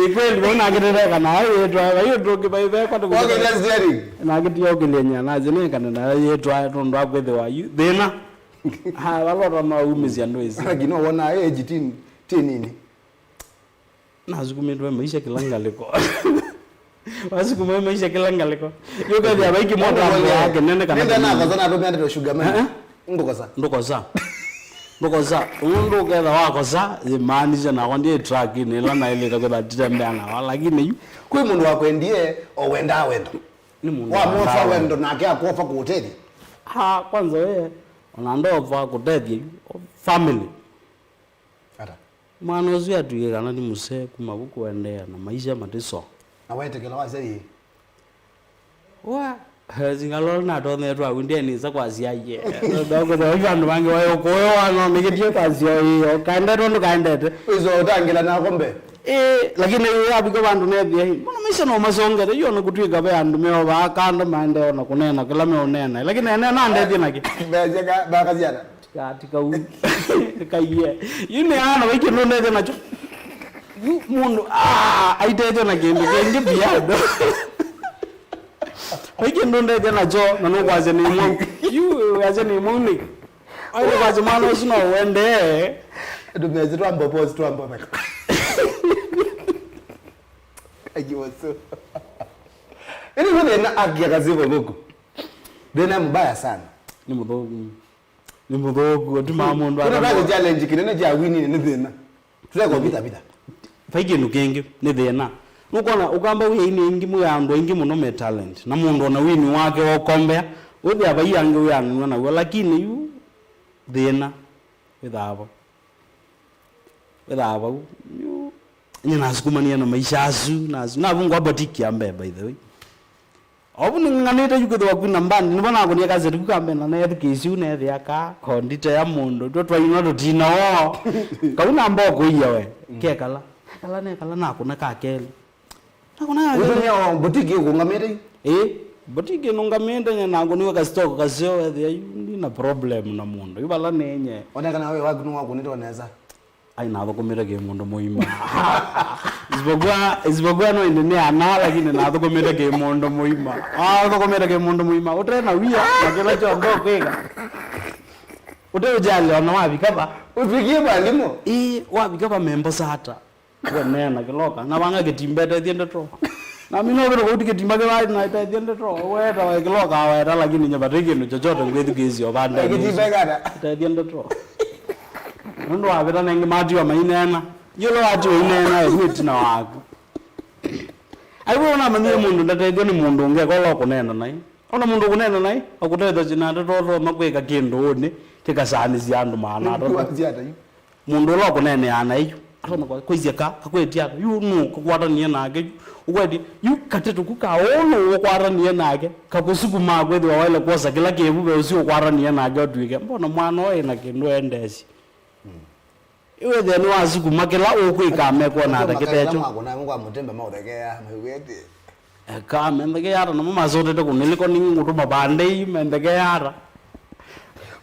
ikweli bona agireka na witwa bayo ndoke baibe kwa ndo kinesi steering na gitio kilenya na zine kana na witwa ndo akwethe wa thina walora maumizia ndo isi lakini wona age nini nazukumitwe maisha kilangaliko wasukume maisha kilangaliko yoka ya baiki moto yake nene kana nenda na kazana ndo mende sugar man ndokoza undo kadha wako za imaanisha na kwandie track ni lana ile kwa titembea na lakini kwi mundu wako ndiye owenda wendo ni mundu wa mofa wendo na kia kuofa ku hoteli kwanza wewe unaondoa kutethi family ata mwana uzia tuye kana ni muse kumabuku kuendea na maisha matiso na wetekela wazee wa zingalo na tone twa windie ni za kwazia ye dogo za vandu vange wayo koyo no nigitio kwazia hiyo kaenda ndo kaendete izo utangila na kombe lakini yabiko vandu nebye mbona maisha no masongere yo no kutwiga vandu meo bakanda mande ona kunena kila me onena lakini ene na ndete naki bajeka bakaziana katika kaiye yune ana wiki no ndete nacho mundu aiteje na kindu kingi biado wiki ndo ndete nacho na no kwaze ni mu you kwaze ni mu ni ai kwaze mano sino wende dumeze twambo post twambo baka ajiwaso ini vile na agia kazivo boko dena mbaya sana ni mudhogu atuma mundu ana kuna challenge kinene cha wini ni thina tuleko vita faige nukenge ni thina nukona ukamba uye ini ingi muyandu ingi muno me talent na mundu na wini wake wokombea uthi aba yange uyanwa na lakini yu thina withabo yu nyina sukumania na maisha asu na vungwa botiki ambe by the way obuni nganete yukutho wakuna mbandi nibona ko niaka zetu kambe na nethu kisiu nethe aka kondite ya mundu twa ino rutina wo kauna mboko iya we kekala kala na kuna ka kele nakuna wewe botiki kungamete botiki nungamete nya ngo niwe ka stock ka sio we na problem na mundu ibala nenye onekana wewe wakunu wako nito neza ai na thokomera ke mundu muima isbogwa no inde ana lakini na thokomera ke mundu muima thokomera ke mundu muima utrena wia na kila chondo kwega utejale ona wapi kaba ufikie mwalimu wapi member sata wenena kiloka na banga ketimbeta thiende to na mimi no bero kuti ketimba ke bali na ita thiende to weta wa kiloka weta lakini nyabateke no chochote ngwethu kezi obanda ketibegada ita thiende to ndo avera nenge mati wa mainena yolo ati inena emiti na wako aiwona manye mundu ndateithio ni mundu unge kola kunena nai ona mundu kunena nai akutetha jina ndoto makweka kindu ni kikasani cia andu maana mundu lo kunene ana iyo atona kwizia akwetia yu nu kukwatania nake ukwedi yu katetu kukaona ukwarania nake kakusukuma kwethi wale kosa kila kibu be usi ukwarania nake otwike mbona mwana oe na kindu endesi iwe theni wa siku makela ukwikame kuona atakitecho makona mungu amutembe mauthekea mawete kame ndege yara na mama zote to kuniliko ningi ngutuma bandei mendege yara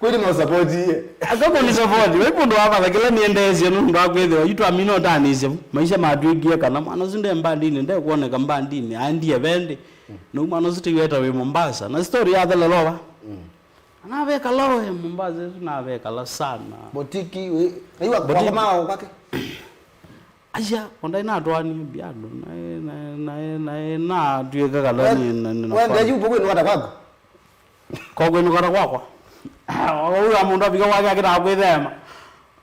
kweli mo support ye akako ni support wewe ndo hapa kila niendeze ndo akwethe yitu amino tanise maisha madwigie kana mwana zinde mbandini nde kuoneka mbandini andie bende no mwana zitiweta we Mombasa na story ya dhala lowa anaveka lowe Mombasa tunaveka la sana botiki we aiwa kwa mao kwake aja konda na twani Biado na tuweka kala ni wewe ndio yupo kwenu hata kwako kwa kwenu kara kwako huyu amundu abika wake akira kwithema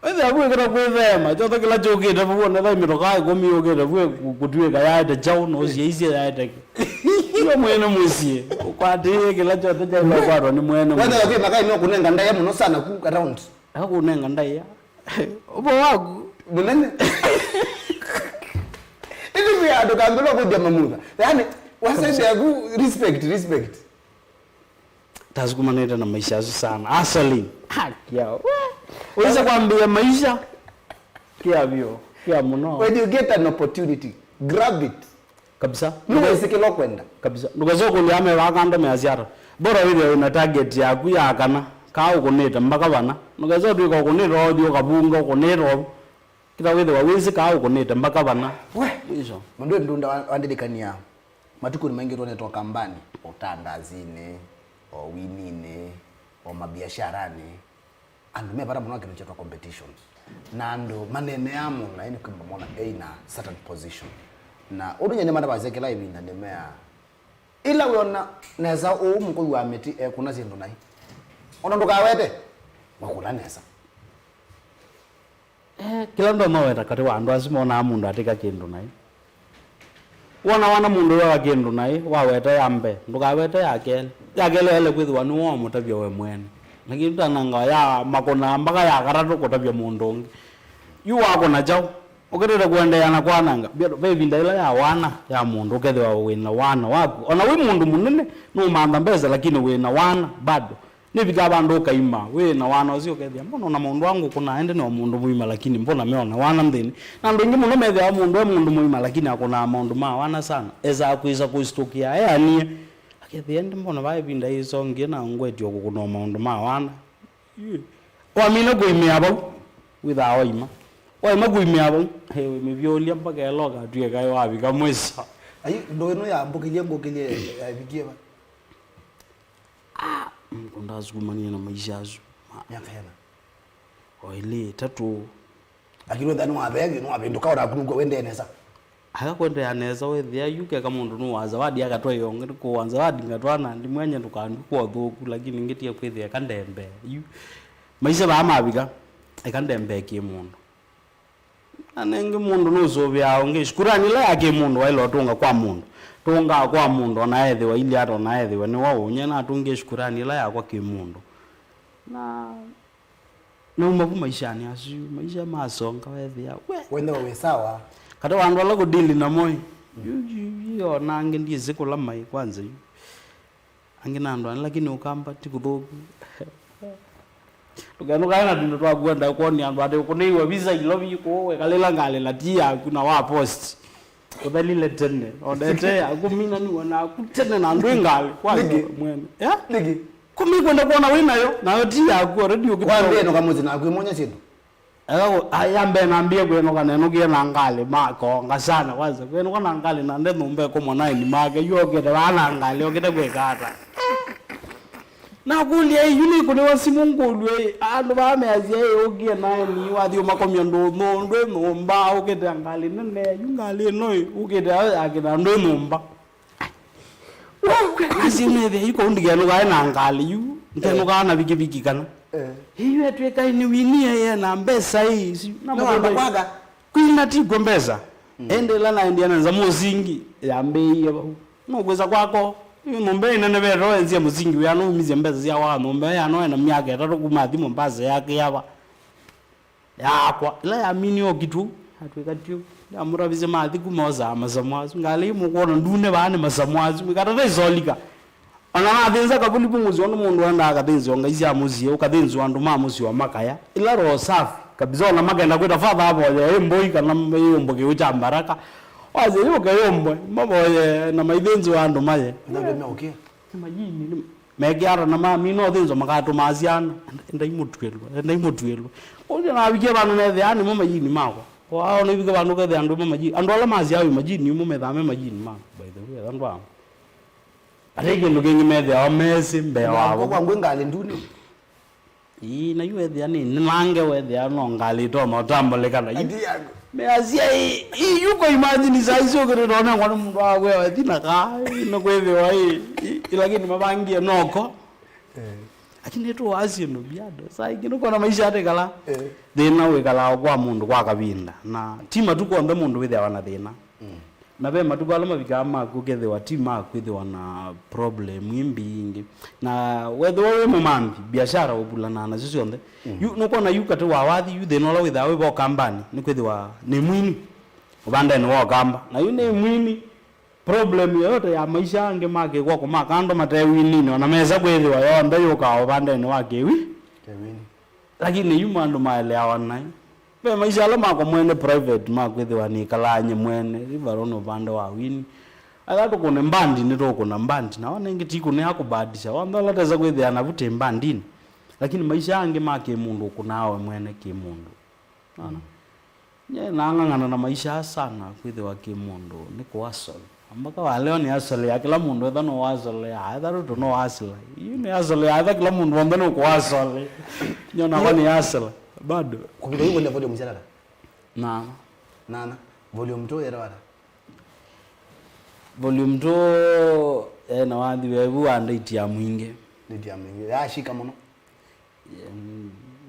wethe abwe kira kwithema chothe kila chokete buona tha mitoka gomi ogete bwe kutweka yaite chao no ciaisia yaite yo mwene musie ukwati kila chothe cha kwaro ni mwene wethe wake makai no kunenga ndaya muno sana ku around akunenga ndaya ubo wagu munene ili Biado kambilo kuja mamuda yani wasaidi yagu respect tazikumaneta na maisha yazo sana asali yao uweza kuambia maisha kia vyo kia muno when you get an opportunity grab it kabisa nuwesikilo kwenda kabisa nukazo kuliame wakanda meaziara bora wile una target yaku yakana ka ukuneta mpaka bana nukazo twika ukuneta audio kabunga ukuneta kita wile wawezi ka ukuneta mpaka bana we hizo ndo ndunda wandidikania matuko ni maingi rone toka mbani utandazine o winine o mabiasharani and me para mwanake mcheto competitions na ndo manene yamu na ini kwamba mwana na certain position na udunya nyama bazeke live ndemea ila wona neza umukui wa Miti kuna zindu nai ona ndo kawete bakula neza kila ndo maweta kati wandu asimona mundu atika kindu nai wana mundu wa kindu nai waweta yambe ndukaweta yakele ele kwithwa ni wo mutabia we mwene lakini tananga ya makona mpaka ya karatu kutabia mundu ungi yu wako na jao uketera kuendeana kwananga baby ndaila ya wana ya mundu ukethwa wina wana wako ona we mundu munene no manda mbeza lakini wina wana bado nibika bandu kaima wina wana uzio kethia mbona na mundu wangu kuna ende no mundu muima lakini mbona meona wana mthini na ndo ngimu no methia mundu muima lakini akona mundu ma wana sana eza kuiza kuistukia yani akethia ndi mbona baby ndaizo ngina ngwetio kuno mundu ma wana wamina kuimia abo without ima waima kuimia abo hewe mivyolia mpaka eloga tuye kai wapi kamwesa ayi ndo no ya mbokilie abikie ba ndazigumania na maisha yazo miaka yana oile tatu akiro ndani wabege no abenduka ora kunugwa wende neza akakwenda yaneza wethia yuke kama mundu no wazawadi akatwa yonge ko wazawadi ngatwana ndi mwenye ndukandu kwa thuku lakini ngitia kwithia kandembe maisha ba mabika ekandembe ki mundu anenge mundu no zobya onge shukurani la yake mundu wailo tunga kwa mundu tunga kwa mundu naethiwa ili ata naethiwa ni wao unyena tunge shukurani la yakwa ki mundu na mabu maisha ni asu maisha masonga wethia wenda we sawa kata wandu ala kudili na moi yo nange ndiye ziko la mai kwanza angina ndo lakini ukamba tikuthuku tukanuka ndo twagwenda kuoni andu ate kuneiwa visa ilovi ko wekalela ngale la tia kuna wa post kudalile tene odete akumina ni wana kutene na ndo ngale kwanza mwene ligi kumi kwenda kuona wina yo na tia ku radio kwambie no kamuzi na kuimonya sindu ayambe naambie kweno kana nukie na ngale mako ngasana kwanza kweno kana ngale na ndeno mbe ko mona ni make yogete bana ngale yogete kwekata na kulia yuni kune wasimungulwe andu bameazia yogie naye ni wathio makomia ndo no mba ukete ngale nene yungale no ukete akina ndo mba asimwe the iko ndiga no ga na ngale yu nteno kana biki kana hiyo tweka ni winia ye na mbesa hii na mwana kwaga kuina tigwa mbesa endela na indiana za muzingi ya mbei no kweza kwako ngombe inene bero enzia muzingi we ano mize mbesa ya wa ngombe ya no na miaka tatu kumathi Mombasa yake yaba yakwa ila ya mini okitu atweka tu ya murabize mathi kumoza amasamwazu ngali mu kona ndune bane masamwazu mikata izolika ana athenza kabuli punguzi ono mundu anda akathenzi ongaisi amuzi ukathenzi wandu mamuzi wa makaya ila ro safi kabisa na magenda kwenda father hapo ya mboi kana yombo ke ucha baraka waze yoke yombo mabo na maithenzi wandu maye ndio okay majini megiara na mami no thinzo makatu maziana ndaimutwelwa uri na bige banu nethe ani mo majini mako wao ni bige banu kethe andu mo majini andu ala mazi ayo majini mo methame majini mako by the way andu amo arege ndugengi methe o mesi mbe wao kwa ngwengali nduni na yuethe ani nange wethe ano ngali to no tambolekana me azia yuko imagine saizo kero rona ngwana mundu awe wathina ka no kwethe wai lakini mabangia noko lakini tu wazi no biado sai kino kona maisha atekala thina wikala kwa mundu kwa kabinda na tima tukonde mundu withe wana thina na be matuko ala mabika maku kethe wa tima kwithe wana problem imbingi na wethe wewe mamambi biashara obulana na sisi onde no kona yukate wa wathi yu thina la withe we kambani ni kwithe wa ni mwini ubanda ni wa kamba na yu ni mwini problem yote ya maisha yange make kwa makando matewini na meza kwethe wa yonda yuka ubanda ni wa kewi lakini yu mandu maelewa nai be maisha ala mako mwene private makwethe wa ni kalanye mwene rivarono banda wa wini ala to kone mbandi ni to kona mbandi na wana ngiti kune yakubadisha wanda la teza kwethe anavute mbandini lakini maisha yange make mundu kunawe mwene ke mundu ana nye nangangana na maisha sana kwethe wa ke mundu ni kuasol ambaka wale ni asol ya kila mundu ethano wasol ya adharu to no asol ni asol ya adha kila mundu wandano kuasol nyona wani asol bado kubira hiyo ndio volume mjadala nana volume 2 era wala volume 2 na wathi webu andaitia mwinge yashika muno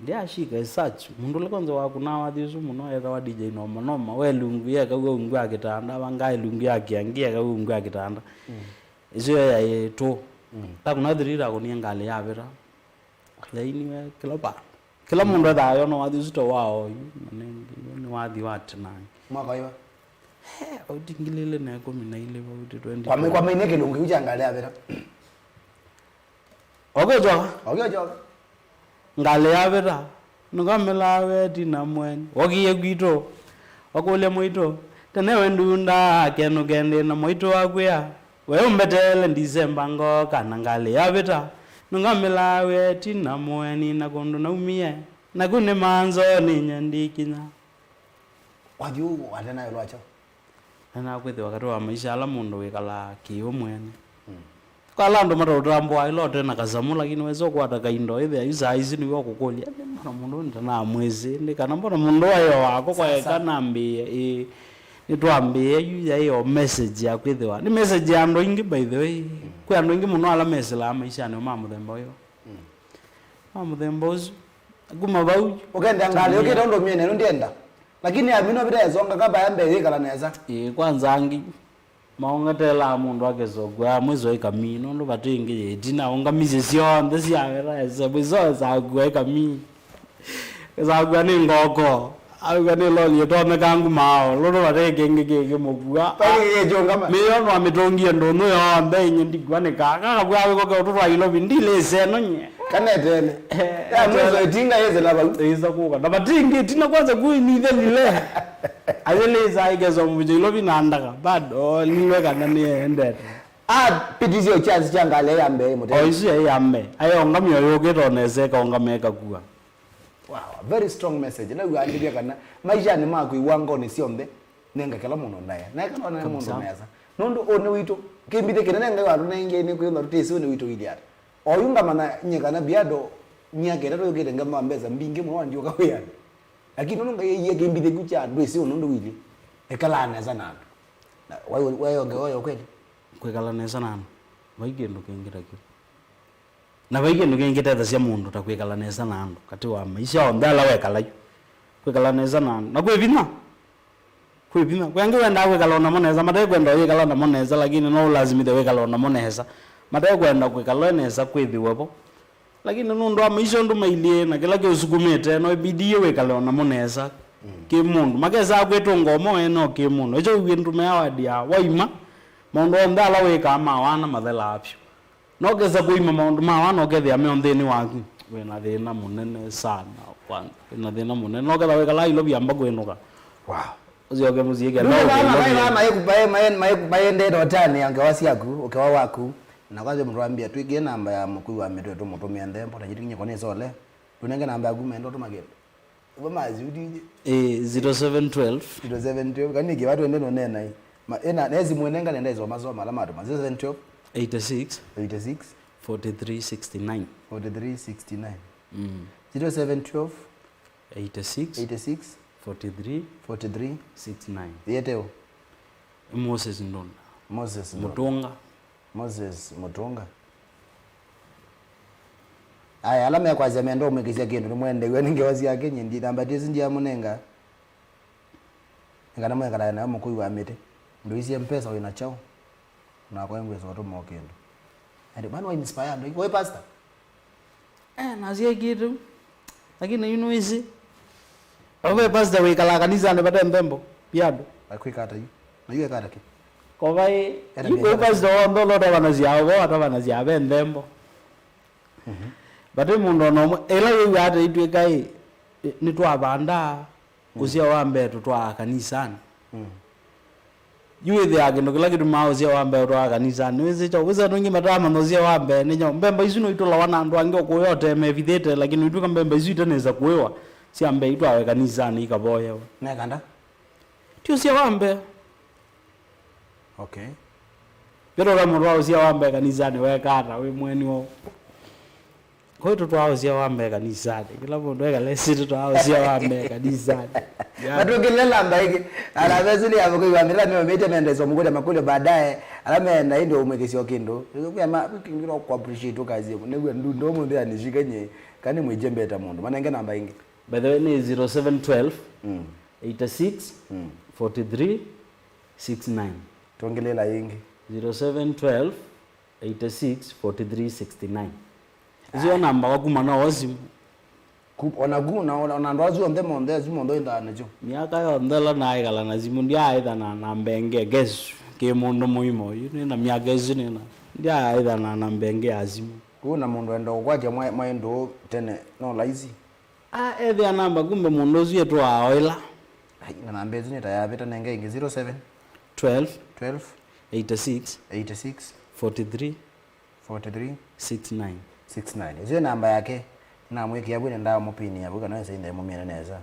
ndia shika search mundu lekonzo wakuna wathi usu muno yeka wa DJ noma we lungu yeka we ungu akitanda bangai lungu yake angia ka ungu akitanda izo ya yeto ta kuna dirira ko ni ngale yabira yaini we kila mundu athayo no wathi usu to wao ni wathi watu nani mwaka iwa utingilile na 12 wa 20 kwa maineke lungu ujangale yabira ogejoka ngale yabira ngamela wedi na mwen wagiye gwito wakole moito tene wendunda kenu gende na moito wakuya we umbetele December ngo kana ngale yabira ngamela wedi na mwen na kondo na umie na kune manzo ni nyandikinya waju atena yolwacho ana kwethe wakati wa maisha ala mundu wikala kiyo mwene kala ndo marotambo ailote na kazamu lakini wezo kwata kaindo ithe isa izi ni wokukolia mara mundu ndana mwezi ndikana mbona mundu ayo wako kwa kana mbie nitwambie yu ya yo message ya kwithiwa ni message ya ndo ingi by the way kwa ndo ingi muno ala message la maisha ni mamuthemba yo mamuthemba uzu aguma bau ukenda ngale ukita ndo miene ndienda lakini amino bida yazonga kaba yambe yikala neza kwanza angi maongatela mundu akezogwa mwezo ikamino ndo batingi yedina onga misesio ndesi yavera ezebizo zagwa ikami zagwa ni ngoko alga ni loli yotome kangu mao lodo bateke ngeke mobua pale yejonga ma miyono ametongia ndo no yo mbenye ndigwa ne kaka bwawe ko utwa ilo bindile seno nye kanetele ya mwezo itinga yeze laba iza kuka nabatingi tina kwanza kuini ile ayeleza igezo muje ilo binandaka bado niwe kana ni endete pitizio chance changale yambe mote oisi yambe ayo ngamyo yogetonezeka ongameka kuwa wow very strong message na uandiria kana maisha ni mako iwango ni siombe nenga kala muno naye na kana na mundo neza nondo one wito kimbite kinene nga watu nenge ni kuyonda rutesi one wito ili ata oyunga mana nyekana biado nyake rero yogete ngamba mbeza mbinge mwa ndio kawe lakini nonga yeye kimbite kucha ndwesi nondo wili ekala neza nando wayo ngeoyo kweli kwekala neza nando waigendo kengira ki na waigendo kengita thacia mundu ta kwekala neza nando kati wa maisha ondala wekala kwekala neza nando na kwevina kwange wenda kwekala na moneza matae kwenda kwekala na moneza lakini no lazimite kwekala na moneza matae kwenda kwekala neza kwethiwepo lakini nundu wa maisha ndo mailie na kila usukumite no bidie wekala na moneza ki mundu makeza kwetu ngomo eno ki mundu ejo windu meawadia waima mundu ondala weka mawana mathela apyo no keza kuima mundu mawana okethia me onthini waku wena thina munene sana kwanza wena thina munene no keza wekala ilo biamba kwenuka wow uzioge muzike no na yekubaye mayende dotani yange wasiaku ukewa waku na kwaje mtuambia tuigie namba ya Mukui wa Miti tu mutumia ndembo na jitinye kone sole tunenge namba ya gumendo tumagendo mazi udije 0712 kanige watu endeno nena hii ena nezi mwenenga nenda hizo mazoma alama tu 0712 86 86 4369 4369 0712 86 43 69 yeteo Moses Ndonda Moses Mutunga aya alama ya kwanza mendo umekisia kindu mwende weni ngewazi yake nyindi namba tezi ndia munenga ngana mwe kana na Mukui wa Miti ndo isi mpesa wina chao na kwa ngwe zoto mokendo ande bana wa inspire ndo wewe pastor nazia kitu lakini isi wewe pastor we kala kanisa ande bata mbembo Biado akwikata yu na yu ekata ki kwa vai wewe pastor ndo lo ndo wanaziao ata wanaziabe ndembo bate mundo no ela wewe ate itwe kai ni twabanda uzia wambe tutwa kanisani yuwe the agendo kila kitu mauzia wambe tutwa kanisani weze cha uza nongi matama nozia wambe ninyo mbemba izuno itola wana andu ange kuyote mevithete lakini ituka mbemba izu itaneza kuewa si ambe itwa kanisani ikaboya na kanda tio sia wambe okay pero kama uzia wambe kanisani wekata we mweni wo kwa hiyo tutwauzia wambe kanisani kila mundu ekalesi tutwauzia wambe kanisani matukilela mbaiki alavezili ya Mukui wa Miti ni Miti mendezo mukule makule baadaye alame na ndio umekesio kindo kwa kingira ku appreciate kazi yako negwe ndo mundu anishika nye kani mwijembeta mundu maana ngena namba ingi by the way ni 0712 86 43 69 tuongelela ingi 0712 86 43 69 zio namba wakumana wazimu ona ndwazu onde zimondo indana jo miaka yondela naigala na zimu ndia aidha na mbenge gesu ke mundu muimo yuni na miaka izu nina ndia aidha na mbenge azimu kuna mundu enda ukwaje mwendo tene no laizi ethe namba kumbe mundu zuye tu aoila na namba izu ni tayapita nenge ingi 07 12 86 43 69 zio namba yake na mwiki yabu nenda mupini yabu kana sasa inde mumia neza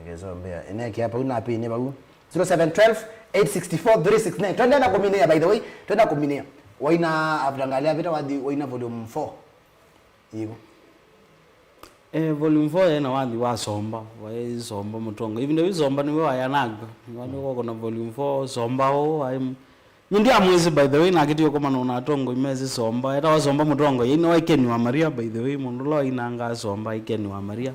ngezo mbea eneki hapa una pini babu 0712 864 369 twende na kuminia by the way twende kuminia waina avangalia vita waina volume 4 hiyo volume 4 ena wandi wasomba waisomba mutongo even though isomba niwe wayanaga wandi ko na volume 4 somba o nyindi amwezi by the way na kitu yoko manona tongo imezi somba eta wasomba mutongo yini waikeni wa Maria by the way mundu lo inanga somba ikeni wa Maria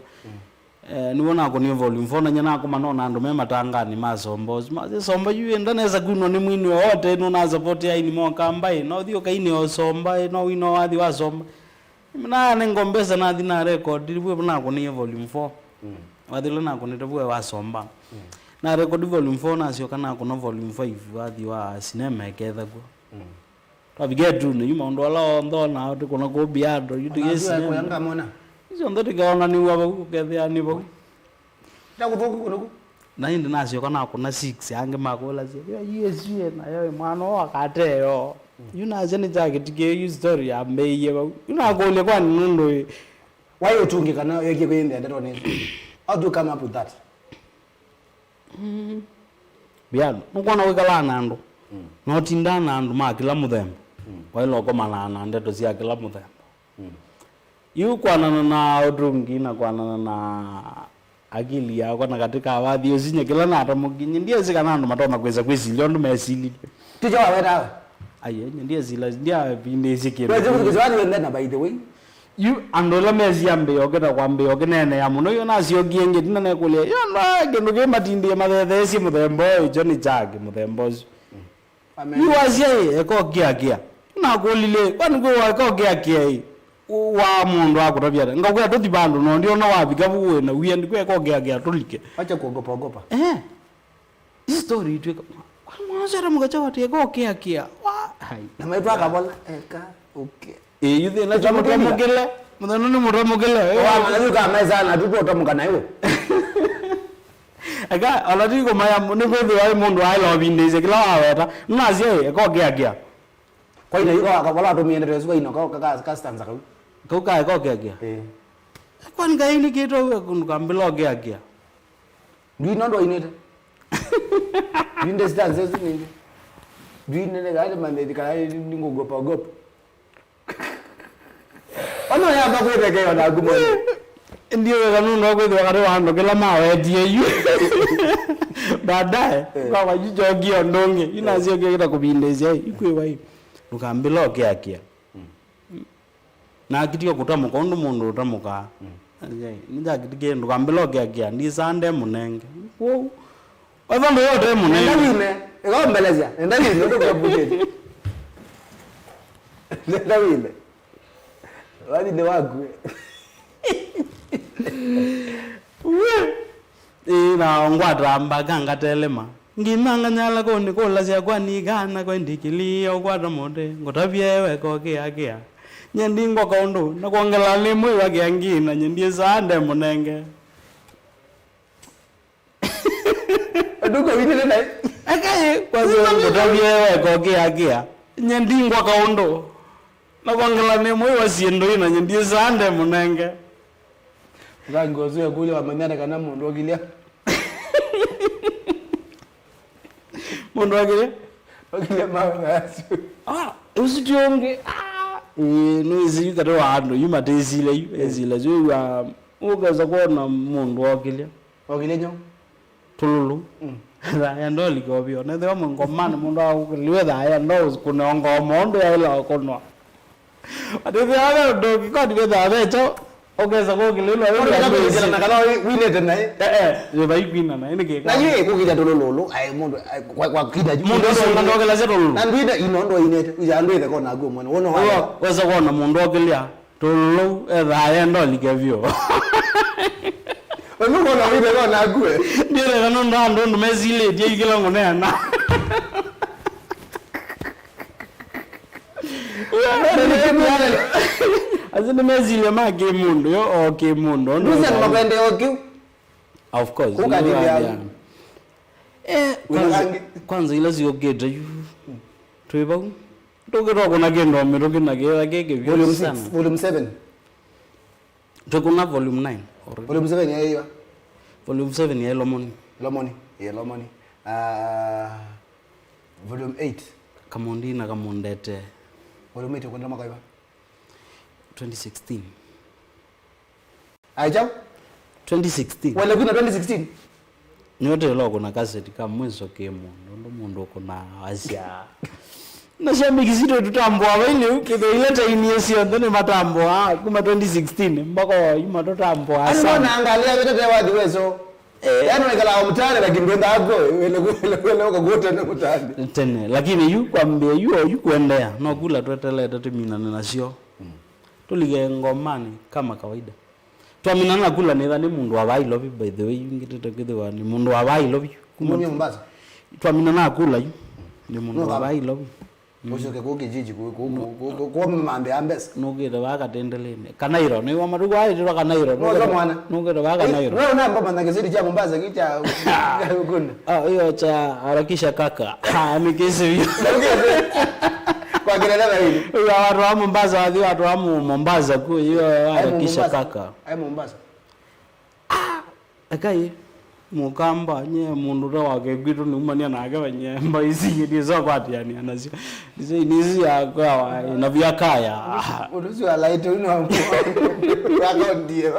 niwona ko ni volume 4 na nyana ko manona ndo mema tangani masombo maze somba yu ndaneza kuno ni mwini wote no na support ya ini moka mbai no dio kaini osomba no wino wathi wasomba na nengombeza na dina record libwe na ko ni volume 4 wathilo na ko ni tebwe wasomba na record volume 4 na sio kana kuna volume 5 wathi wa cinema eketha go twabige tu ni maundu ala ndo na ati kuna ko Biado yutigesi ko yanga mona izo ndo tigaona ni wa ku kethia ni bo ta kutoku kuno na indi na sio kana kuna 6 ange makola zi yesu na yo mwana wakateo yuna jeni jacket ke story ya mbeye ba yuna ko le kwa nundo why utungi kana yeke kwende ndo ni how do you come up with that Biado nukona wikala nandu no tinda nandu ma kila muthemba wailo ko manana ndeto cia kila muthemba yu kwanana na udungi na kwanana na akili yako na katika wathi usinye kila nata muginyi ndiye zikana nandu matona kweza kwisilia ndu mesili tijo waweta aye ndiye zila ndiye binde zikira wewe kuzwani wenda na by the way yu andola mezi ambe yogeta kwambe yogenene ya muno yo nasio gienge tina ne kulia yo na gendo ge matindi mathethesi muthembo joni chake muthembozi yu asie eko kia na kulile kwani go eko kia wa mundu akutabia ngakwa tuti bandu no ndio no wabika buwe na wiye ndiko eko kia tulike acha kuogopa story tu kwa mwanzo mugacha watu eko kia hai na maitu akabola eka okay yuthe na chamugele muthano ni muramugele wa manazu ka meza na tupo tomukana iwe aga alati ko maya ni ko wa mundu ai lo binde ze kila aweta nazie eko kia Kwa ina yuko akabala to miende rezo ino ka stanza ka. Ko kai ko kia. Kwani kai ni kito kambilo kia. Ndino ndo inete. Ndinde stanza zingi. Ndine ga mande dikala ningogopa. Ono ya bakwete ke ona gumo. Ndio kanuni wako ndio wakati wando kila mawe die. Baadaye kwa wajijogi ondonge inazio kile kubindezia ikwe wai. Ukambilo kia. Na kitio kutamuka ondo mundu utamuka. Nija kitike ukambilo kia ndi sande munenge. Wo. Wavando yote munenge. Ndawine. Ego mbelezia. Ndawine ndo kubujeti. Ndawine. Wadi ne wagwe. Na ngwata mbaga ngatelema. Ngimanga nyala ko ni ko lazia kwa ni gana ko ndikilia kwata mode. Ngotavyewe ko kia. Nyendi ngwa kondo na kuongela ni mwe wa ngina nyendi sande munenge. Aduko wini nai. Akaye kwa ngotavyewe ko kia. Nyendi ngwa kondo. Na kuongela ni mwe wa siendo ina nyendi sande munenge. Rangozo ya kule wa manyana kana mundu ogilia. Mundu ogilia mawe ngasu. Usitionge. No izi kato wando yuma tezile ezile zo ya ugaza kuona mundu ogilia. Ogilia nyo. Tululu. Ya ndo likobio. Na ndio ngomana mundu ogilia da ya ndo kuna ngomondo ya ila kono. Adithi ana ndo kikodi beda abecho. Ogeza ko kililo yo na kala winete nae yo bai kwina nae ne ke na ye ko kida tololo ai mundu kwa kida mundu ndo ngela zeto lolo na ndida inondo inete uja ndide ko na go mwana wono hayo weza kona mundu ogelia tololo ya ndo likavyo ono kona wide ko na gwe ndire ndo mezile die kila ngone na Azini mezile mage mundo yo okay mundo. Nduza mapende okay. Of course. Kwanza ile zio geta yu. Tuiba. Tokero kuna gendo mero kina gege volume 6 volume 7. Tokuna volume 9. Volume 7 ya hiyo. Volume 7 ya Lomoni. Lomoni. Volume 8 Kamondi na Kamondete. Volume 8 kwenda makaiba. 2016. Aja? 2016. Wale kuna 2016. Nyote loko na cassette kama mwezo kemo. Ndo mundu kuna Asia. Na shabiki sito tutambwa wale ukibe ileta iniesio ndone matambwa kuma 2016 mbako ima tutambwa asa. Ano naangalia wetete wadi wezo. Yaani wekala mtane lakini kwenda hapo wele uko gote na mtane. Tene lakini yu kwambia yu kuendea no kula twetele tatimina na sio. Tulige ngomani kama kawaida. Tuaminana kula ni mundu wa bai love by the way ngitetekewa ni mundu wa bai love. Kumuni Mombasa. Tuaminana kula yu ni mundu wa bai love. Mushoke ko kijiji ko mambe ambes. Nogera waka tendelene. Kanairo ni wa marugo ai ro Kanairo. Nogera waka Kanairo. Wewe namba banda gazeti cha Mombasa kicha kuna. Hiyo cha harakisha kaka. Ni kesi hiyo. Kwa gereza hili. Huyo watu wa Mombasa watu wa Mombasa kwa hiyo harakisha kaka. Ai Mombasa. Akai mukamba nye mundu ra wake gwitu ni umania na agabanye mbaisi ndizo kwati yani anazio. Nizi ya kwa na vya kaya. Uruzi wa light uno wako ndiye.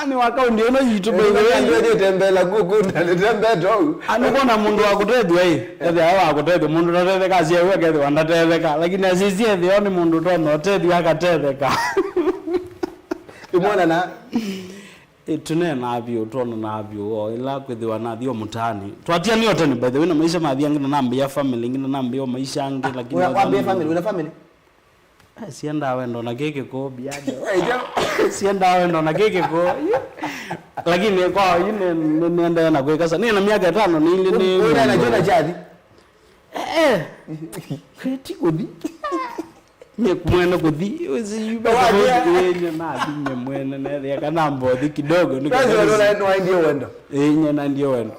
Ani wako ndiye no YouTube ndio tembela kukunda nitembe to. Ani kona mundu wa kutedwa hii. Ede hawa kutedwa mundu tete kazi yewe kede wandateka lakini asisi ndio ni mundu to no tedwa akateka. Imona na tune nabyo tono nabyo ila kwethiwa nathio mutani twatia ni oteni by the way na maisha mathia ngina namba ya family ngina namba yo maisha ange lakini wambia family una family sienda wendo na keke ko Biado sienda wendo na keke ko lakini kwa yule nenda na kweka sana na miaka 5 ni ile ni wewe unajua jadi kreti kodi nye kumwena kuthi wezi yuba kwenye na binye mwena na ya kana mbodhi kidogo ni kazi wanaona ndio wendo nye na ndio wendo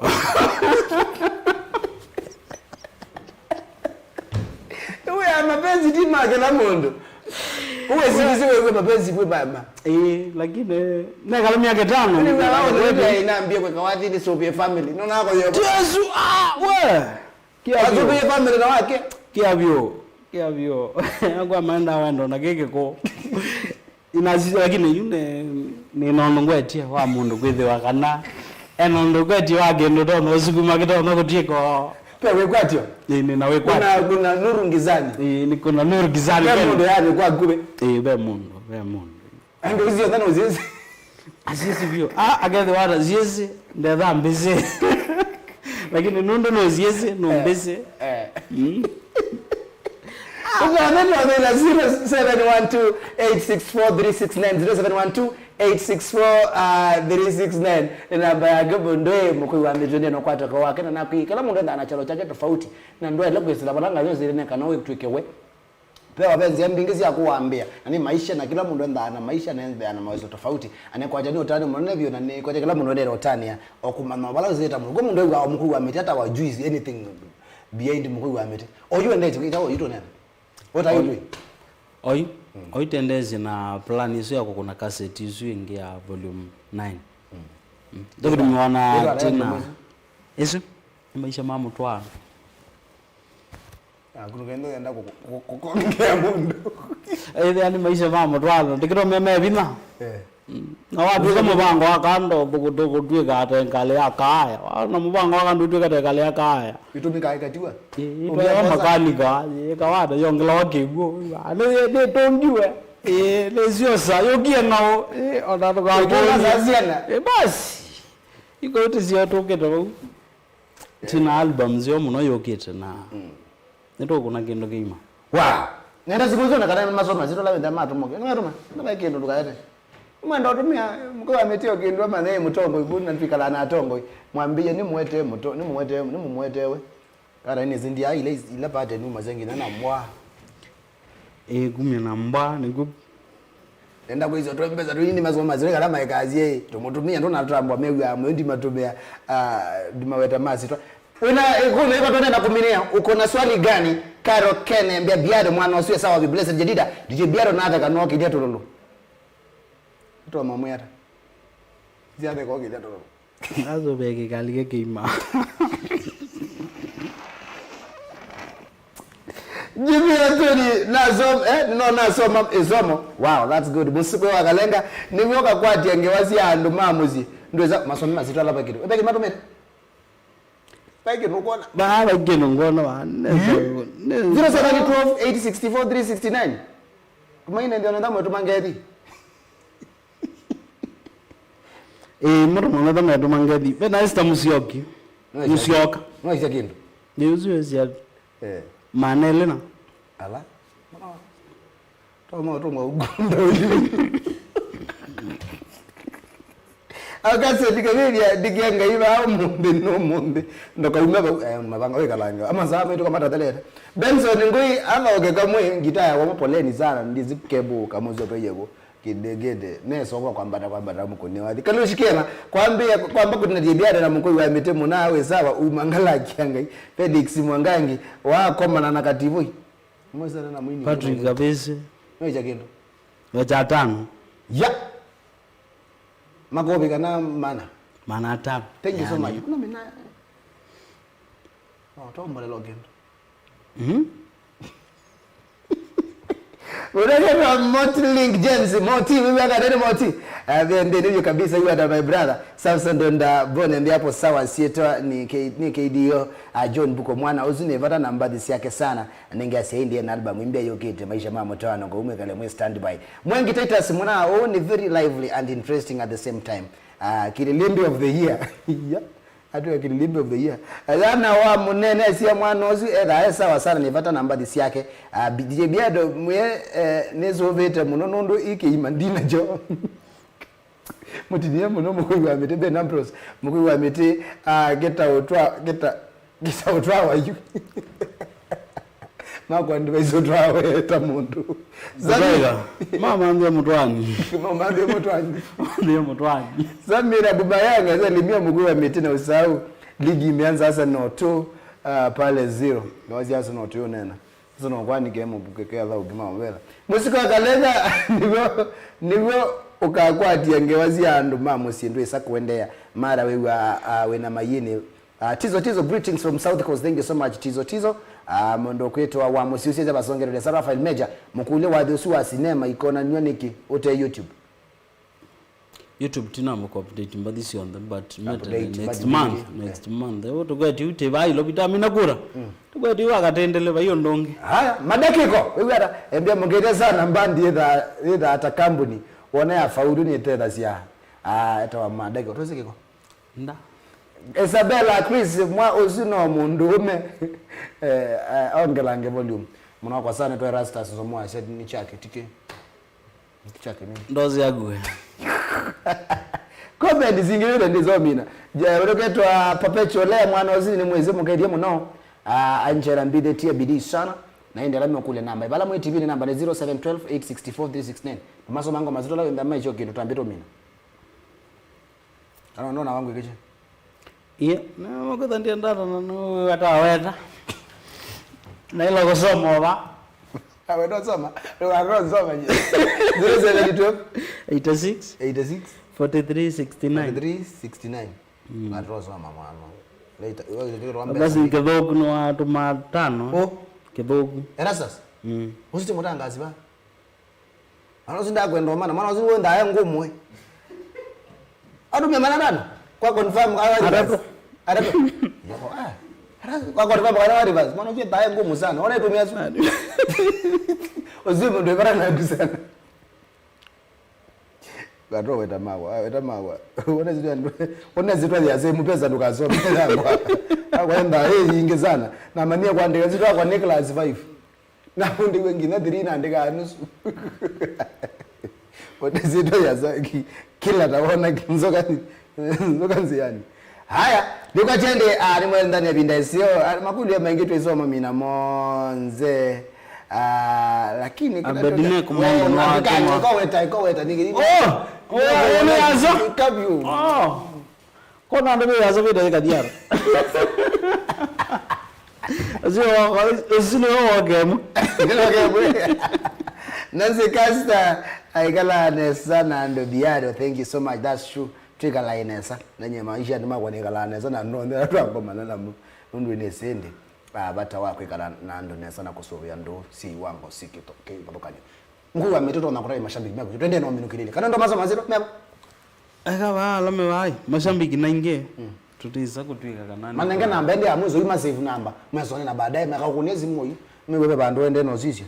Sema kila mundu. Uwe sisi wewe mapenzi kwa baba. Lakini na kalamu yake tano. Ni wewe inaambia kwa kawaida ni sobe family. Nona yako yote. Yesu we. Kia sobe family na wake. Kia vyo. Kwa maana wendo na keke ko. Inazi lakini yune ni nono ngwetia wa mundu kwithiwa kana enondo kwetia wagendo tono usukuma kitono kutiko. Pewe kwatio. Ni nawe kwatio. Kuna nuru ngizani. Ni kuna nuru gizani. Kwa mundu yani kwa gube. Be mundu. Ando hizo tano uzizi. Asisi vyo. Agethe wara ziezi ndetha mbese. Lakini nundo no ziezi no mbese. Unaona 0712864369 0712864369 ni namba ya Gabondoe Mukui wa Miti no kwata kwa wake na kila mundu ndana chalo chake tofauti na ndio ile kwesela balanga yote zile kana wewe tuikewe pewa benzi mbingizi ya kuambia ani maisha na kila mundu ndana maisha na ana mawazo tofauti anekwa jani utani mwana vyo na kwa kila mundu ndero utani okumana bala zeta mundu mundu wa Mukui wa Miti hata wajui anything behind Mukui wa Miti oyu ndete kitawo yito nena. What are you doing? Oi tendezi na plan isu yako kuna cassette isu ingia volume 9. Ndio tumeona tena. Yesu maisha mama twa. Kurugenzo yenda kuongea mundu. Yani maisha mama twa ndikiro meme bina. Na watu kama mubango akando bukudogo tweka atenkale akaya. Na mubango akando tweka atenkale akaya. Itumika ikatiwa. Ipo makanika kawada yongela wakego. Ne tongiwe. Leziosa yokia nao onato ka Zaziana. Basi. Iko yote zio toketo. Tina album zio muno yokete na. Nito kuna kendo kima. Wow. Nenda sikuzo na kana masoma zito la wenda matu moke. Ngatuma. Ndaba kendo tukayate. Mwenda utumia Mukui wa Miti okindwa mane mutongo ibu na nfikala na atongo. Mwambie ni muwete muto ni mumwetewe. Kana ini zindia ile pate ni mazengi na mwa. Gumya na mba ni gup. Nenda kwa hizo tumbeza tu ini masoma zile kala maikazi yeye. Tumutumia ndo natambwa mewe ya mwendi matumia dimaweta masi to. Una kuna hiyo tena na kuminia uko na swali gani? Karo Kene mbia Biado mwana usiwe sawa Blessed Jedida. DJ Biado na hata kanoa kidia tululu. Tuwa mamwera. Ziade kwa kidia tululu. Azo bege kalige kima. Jimmy Anthony nasoma isomo. Wow, that's good. Musiku wa kalenga nimyoka kwati angewazi andu mamuzi. Ndoza masomo mazito alapa kitu. Ebeke matomera. Peke nukona. Ba geno ngona ba. 0712864369. Kumaina ndio ndamo tumangeti. Moro mwana ndamo tumangeti. Bena esta musioki. Musioka. Noisha kindu. Niuzu ya manelena. Ala. Toma ugunda. Akase dikaveria dikenga iba au munde ndoka umeba mabanga wekalanga amazama ito kama tataleta Benson ngui ala ogekamwe gitaya wa poleni sana ndizikebo kamozo peyego kidegede nesoko kwambata mukoni wadi kalushikena kwamba kuna Biado na Mukui wa Miti munawe sawa umangala kiangai Felix Mwangangi wa koma na kativoi mmoja na mwini Patrick Kabese weja kendo weja tano ya magobe kana mana tano. Thank you so much. Kuna mina. Tomba login. Unajua Moti link James Moti mimi akadeni Moti. Ndio kabisa you are my brother. Sasa ndonda bone ndi hapo sawa sietwa ni KDO John Buko mwana uzune vata namba disi yake sana. Ninge asiende na album imbia yokete maisha mama tano ngo umekale mwe standby. Mwengi Titus mwana ni very lively and interesting at the same time. Kililimbi of the year. Yeah. Atu Kililimbi of the year. Ana wa munene sia mwana ozu era sawa sana ni vata namba disi yake. DJ Biado mwe nezo vete munondo iki imandina jo. Mutinia muno Mukui wa Miti Ben Ambrose Mukui wa Miti geta utwa wa you Mako ndiwe izotwa weta mundu Zaga mama ndiye mutwani ndiye mutwani Samira Bubayanga zalimia Mukui wa Miti na usahau ligi imeanza sasa no 2 pale 0 ngawazi sasa no 2 nena Sasa kwani game bukekea za ugima mbele. Musiko kalenga nibyo ukakwati yangewazi andu mama sindwe sakuendea mara we na mayini Tizo greetings from South Coast. Thank you so much Tizo. Mondo kwetu wa musiusiza basongerere Sarah Rafael Major mukule wa dosu wa cinema ikona nyoniki ote YouTube tina mko update mbadisi on them but next month to go to TV lo vitamina kura to go to akatendele ba hiyo ndonge haya madakiko wewe hata embia mngete sana mbandi either ata company ona ya faulu ni tena sia ata madakiko tozikiko nda Isabella Chris mwa osino mundume ongelange volume mwana kwa sana to Rastas zomwa said ni chake tike nini ndozi yagu comment zingine ndizo mina uroketwa papechole mwana ozini ni mwezi mukaidie muno anjera mbide tia bidii sana na ende lamwe kule namba ibala mwe TV ni namba ni 0712864369 maso mango mazito la ndama hicho kintu tambito mina anaona wangu kiche na mako ndio ndara no ataweta na ilo kusoma ba awe ndo soma ndo soma 0712 86 4369 matrozo mama later basi kidogo no watu matano kidogo erasas usite mutangazi ba anozinda kwenda mana mwana uzinda aya ngumwe adumya manana kwa confirm arato yako kwa confirm kwa rivers mwana uzinda aya ngumu sana ona itumia sana uzimu ndio barana kusana Gadro weta mawa ona zitwa ya semu pesa ndukazoma akwenda ingezana na mania kwandika zitwa kwa Nicholas 5 na undi wengine 3 na ndika nusu ona zitwa ya zaki kila taona kinzoka nziani haya ndiko chende ni mwenda ni binda sio makundi ya mengi tuisoma mina monze lakini abedine kumwanga no kwa weta nigiri ole azo kabyu kona ndo yazo video kadiara azio game Nancy Casta aikala nesa na ndo Biado. Thank you so much, that's true. Trigger line nesa nanye maisha ndima kwa nikala nesa na ndo ndio ngoma na ndo nesende bata wako ikala na ndo nesa na kusovya ndo si wango sikito kibokani mkuu wa metoto na kurai mashabiki mako twende na minuki nini kana ndo mazo maziro mebo aka lame wai mashabiki nainge tutiza kutwika kanani manenge namba ende amuzo ima save namba mwezone na baadaye makakunezi moyo mwewe bando ende no sisi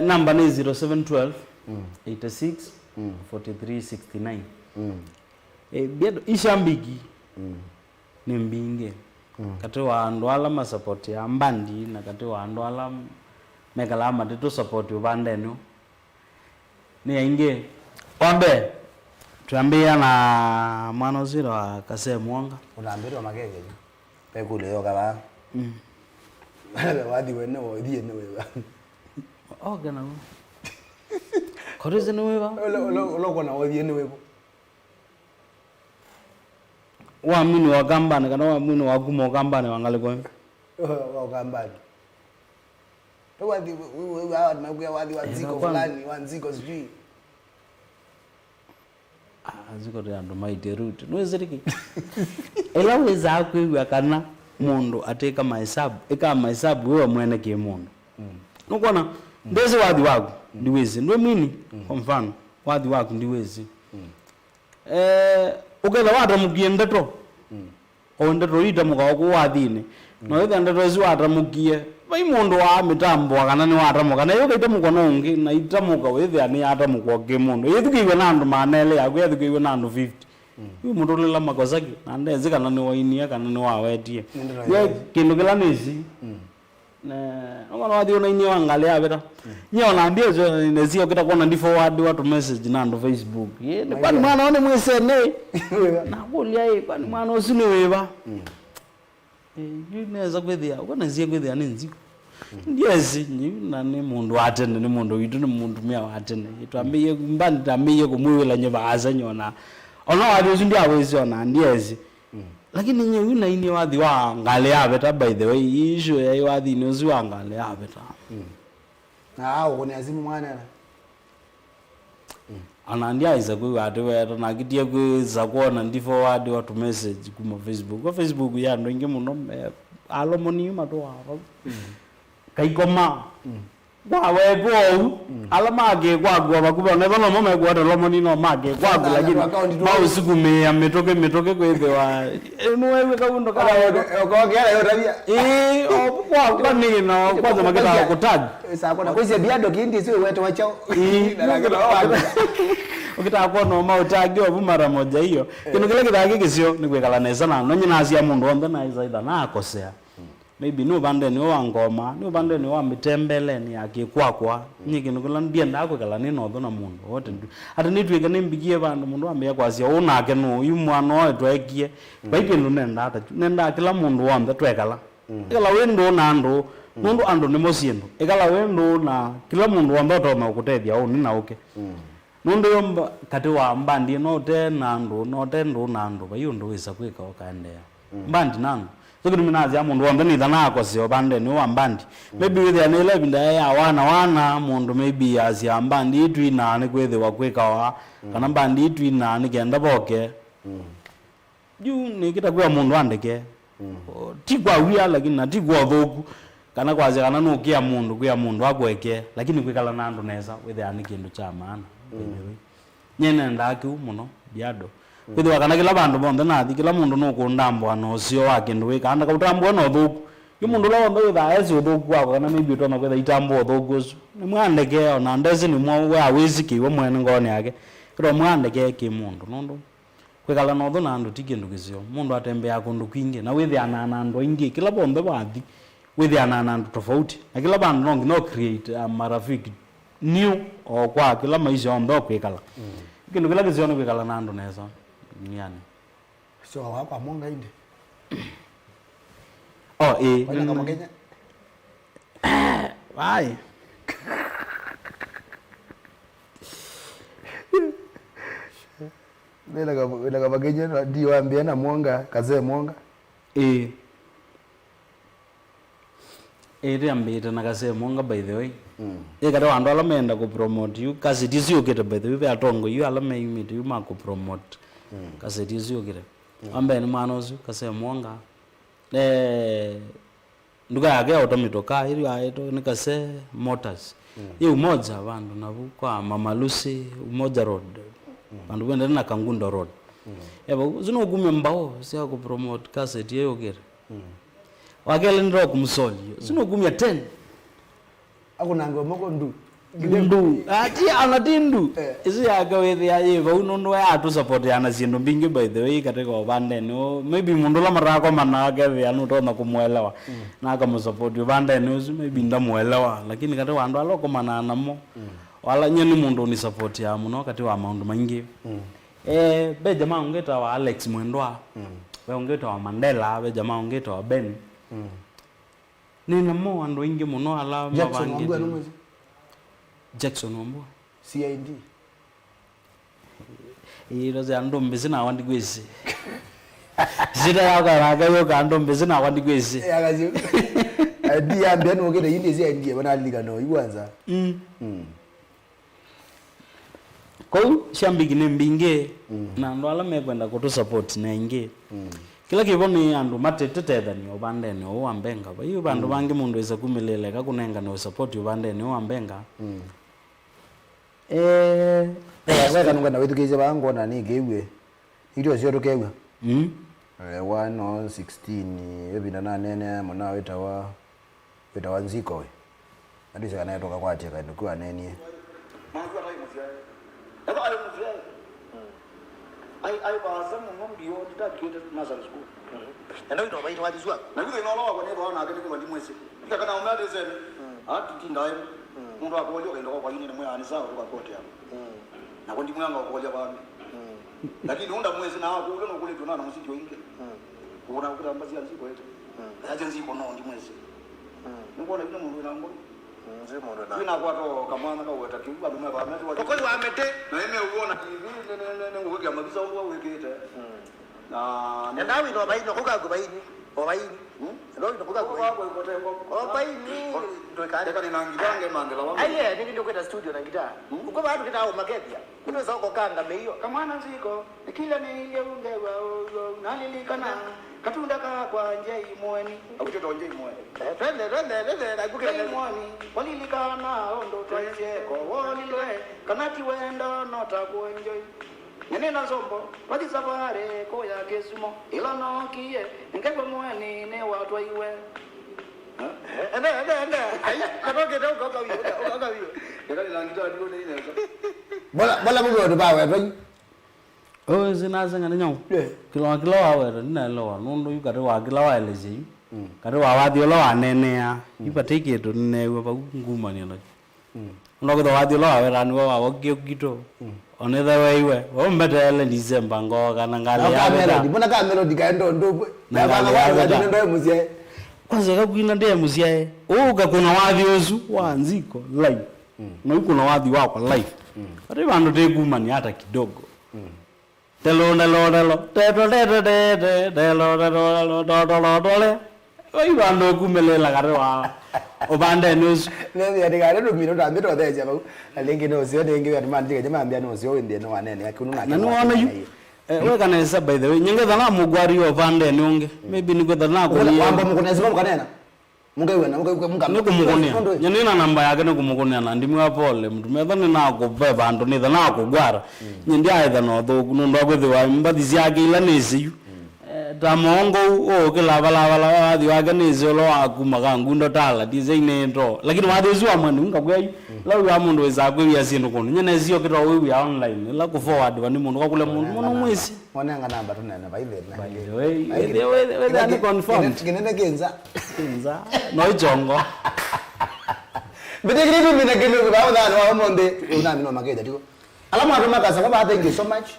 namba ni 0712 86 4369 Biado ishambiki ni mbinge kati wandu ala ma support ya mbandi na kati wandu ala megala matito support ubandenu ni inge ombe tuambia na mwana zero akase mwanga unaambirwa magege pekule yo kala wadi wene wodi ene wewe ogana korize no wewe lo kona wodi ene wewe wa mini wa gambane kana wa mini wa gumo gambane wangali kwa wa gambane to wadi wewe wadi wanziko fulani wanziko sijui aziko ya ndo maite route nwezeriki ela weza kwiwa kana mundu ateka mahesabu wewe mwene ke mundu nokona ndeze wadi wako ndiwezi ndo mini kwa mfano wadi wako ndiwezi ukela wata mugie ndato ndato ita muka ko wadine no ita ndato zi wata mugie bai mundu wa mitambo kana ni wata muka na yo kaita muko nongi na ita muka wewe ani ata muko ke mundu yetu kiwe nandu manele yako yetu kiwe nandu 50 yu mundu lela makozaki na ndeze kana ni wainia kana ni wawetie ye kindu kila nisi ngona wadi ona inyo angale abeta nyo naambia zo nezio kita kuona ndi forward watu message nando Facebook ye ni kwani mwana one mwesene na kulia ye kwani mwana osini weba yineza kwethia ukona zie kwethia ninzi yes ni nani mundu atende ni mundu witu ni mundu mya atende itwambiye mbandi tambiye kumwela nyoba azanyona ona wadi uzindi awezi ona ndiezi lakini nyewe na ini wathi wa ngale abeta by the way issue ya wathi ni uzi wa ngale abeta na uko ni azimu mwana na anandia iza ku watu wera na kitie ku za kuona ndi forward watu message kuma Facebook ya ndo inge muno alomoni mato hapo kaikoma wa wepo alamage kwagwa bakubona bana mama kwata lomoni no mage kwagwa lakini mausikumea metoke kwebewa nuwewe kaundo kala okogera yo tabia kwa nino kwanza makita kutag sasa kuna kwezi biado kindi sio wetu wachao ukita kuona mautagi wa mara moja hiyo kino kile kitagi kisio ni kwekala neza na nonye nasia mundu onda na iza na akosea maybe no bande ni wa ngoma no bande ni wa mitembele ni akikwakwa nyiki nukula ndienda akwekala ni no na mundu wote ati nitwike nimbigie bandu mundu ambe kwazia unake no uyu mwana wetu ekie baipindu nenda kila mundu wambe twekala ikala wendo na andu mundu andu ni mosiendo ikala wendo na kila mundu wambe toma ukutethia uni na uke nundu yomba kati wa mbandi note nandu bayo ndo wisa kweka wakaendea mbandi nandu tukuni minazi ya mundu wambe ni dhana kwa sio bande ni wa mbandi maybe with an 11 ya wana mundu maybe azi ya mbandi itu ina ni kwethe wa kweka wa kana mbandi itu ina ni kenda boke juu ni kitakuwa mundu andeke tigwa wia lakini na tigwa thoku kana kwaze kana nukia mundu akweke lakini kwikala nandu neza with an kindu cha maana nyene ndaki muno biado kwithwa kana kila bandu bonde nathi kila mundu nukundambwa no cio wa kindu wikanda kautambwa no thuku yu mundu la wonde witha eci uthuku wako kana maybe utona kwitha itambwa uthuku ucio ni mwandeke ona ndezi ni mwa wa wisikiwe mwene ngone yake kiro mwandeke ki mundu nundu kwikala no thu na andu tikindu kicio mundu atembea kundu kwingi na withia na andu ingi kila bonde bathi withia na andu tofauti na kila bandu no create marafiki new o kwa kila maisha ombe kwikala kindu kila kicio ni kwikala na andu neza niani sio hapa monga inde wala kama Kenya vai Wela kama Kenya ndio ambia na monga kazee monga ambita na kazee monga by the way kada wandu ala menda ku promote you kasi tizio kete by the way atongo you ala me you you ma ku promote kasi tizio kete ambe ni manozu kase monga nduga yake automitoka ili aito nikase motors ye umoja bandu nabu kwa Mama Lucy umoja road bandu wenda na Kangundo road yabo zino gume mbao sia ku promote cassette yeyo kere wakele ndro kumsoli zino gumya 10 akuna ngomoko ndu ati anatindu isi yakawethi ayiva unondo atu support yana zindu mbingi by the way katika obande no maybe mundu la marako manake vya nutona kumuelewa na akamusupport obande no maybe ndamuelewa lakini katika wandu aloko manana mo wala nyeni mundu ni support ya muno katika maundu maingi be jamaa ungeta wa Alex Mwendwa we ungeta wa Mandela be jamaa ungeta wa Ben nina mo wandu ingi muno ala mabangi Jackson Wambua CID iroze andombe zina wandi gwezi zira yakaraga yoka andombe zina wandi gwezi yakazi adi ambia no kete yindi CID bana liga no iwanza ko shambiki nembinge na ndo ala mekwenda kutu support na inge kila kiboni andu matetethetha ni obande ni oambenga ba yu bandu bangi mundu isa kumileleka kunenga no support obande ni oambenga weka nunga na wetu kize bango na ni gewe ito sio tokewe 116 ebina na nene mona wetawa nziko we andi saka nayo toka kwache kandi kwa neni ai baza mu mbio ndakete nazari school enda ndo bayi wadi zwa na kuze nolowa kwa nebo na akete kwa ndimwese ikakana umade zeme ati tindaye mundu akolyo kenda kwa yini nemwe ani sawa kwa kote hapo na kwa ndimwanga ukolya bantu lakini unda mwezi na hapo ule nokule tuna na musiki wingi kuona ukira mbazi anziko yetu aje nziko no ndimwezi ngona vile mundu nango nze mundu na ina kwa to kamwana ka weta kiba dume ba mezi wa kwa amete na ime uona hivi ne nguvika mabisa ndo wekete na ndawi ndo baini kukago baini baini ndo kukago baini ndo kale kana nangitange mandela wangu aye ndio kwenda studio na gitaa uko bado kitao makepia unaweza uko kanga mehiyo kamwana nziko kila ni ile ungewa nalilikana katunda ka kwa njei mweni akutoto njei mweni twende na kuke mweni walilikana ndo twaje ko wonile kanati wenda nota kuenjoy nena zombo wadi safare ko ya kesumo ila no kiye ngebe mweni ne watu iwe ende ai katoke ndo ko kawiyo ndio langita ndio ne ina bola bugo do bawe to o zinaza ngana nyong kilo awe na lo nundu yu kare wa kilo wa lezi kare wa wadio lo anene ya ipatike to ne wa nguma ni no ndo ko wadio lo awe ran wa wa gito one the way we o mbetele December ngo kana ngale ya melody bona ka melody ka ndo na bana wa ndo muzie kwanza ka kuina ndiye muzie o ka kuna wadio zu wa nziko live na kuna wadio wako live kare bando te gumani hata kidogo telo oi bando kumelela kare wa obande news ne ya diga ndo mino da mito da jaba alingi no sio dengi ya man diga jama ambia no sio wende no wanene yakunu na no wana yu we kana esa by the way nyenge dana mugwari obande nunge maybe ni godana ko ni wambo mukunezima mukanena mungewena munga nikumukonia nyanina namba yake nikumukonia na ndimi wa pole mtu methani na ko beba ndo ni dana ko gwara nyindi aitha no thogu ndo gwithiwa mbathi yake ila nisiyu tamongo o ke lava athi wake nizolo akumaga ngundo Tala design ndo lakini wathi zuwa mwani ngakwe la uya mundu weza kwia sindu kono nyene zio kito wewe ya online la ku forward wani mundu kakule mundu mwisi mwananga namba tunene ba ile na we ani confirm kinene kenza no ijongo bidigiri mina kilu ba wana wa monde una mino mageja tiko alama ndo makasa kwa thank you so much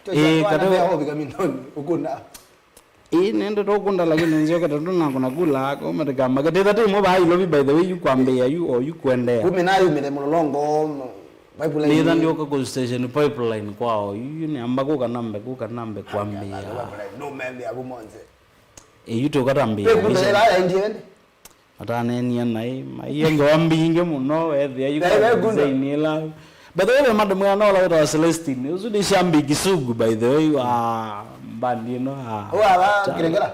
kada hobi kama ndoni ukunda nendo tokunda lakini nzio kada tuna kuna kula ko mataka magade that mo ba ilo by the way you kwambia you kwendea kumi nayo mile mulolongo pipeline ni ndio ko station pipeline kwao ni ambako kanambe kwambia no mende abumonze yuto katambia kundela ya ndiende atane ni nai mayenge wambinge muno ethe yuko by the way madam ya no la Celestine uzudi shambi kisugu by the way bandi no wa kirengera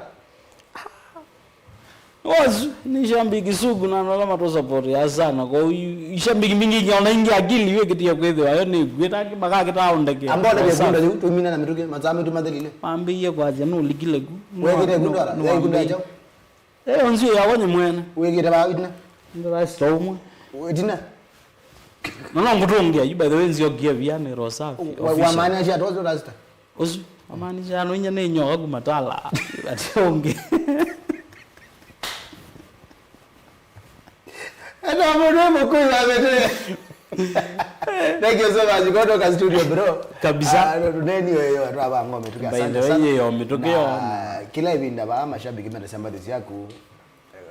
ozu ni shambi kisugu na no la mato support ya sana ko shambi mingi nyona ingi akili we kitia kwethe ayo ni gweta kibaga kitaondeke ambole ke gunda tu tumina na mituke mazame tu madelile ambiye kwa jana ulikile ku we kile gunda ya gunda jo onzi ya wonye mwene we kile ba idna ndo storm idna no ngutungia you by the way nzio gia viane rosafi wa maana ya tozo rasta ozu amani jano nya ne nyoga kumatala batonge ana mwana Mukui wamete thank you so much goto ka studio bro kabisa neni wewe watu aba ngome tukia sana by the way yo mitokeo kila ibinda ba mashabiki menda samba desi yako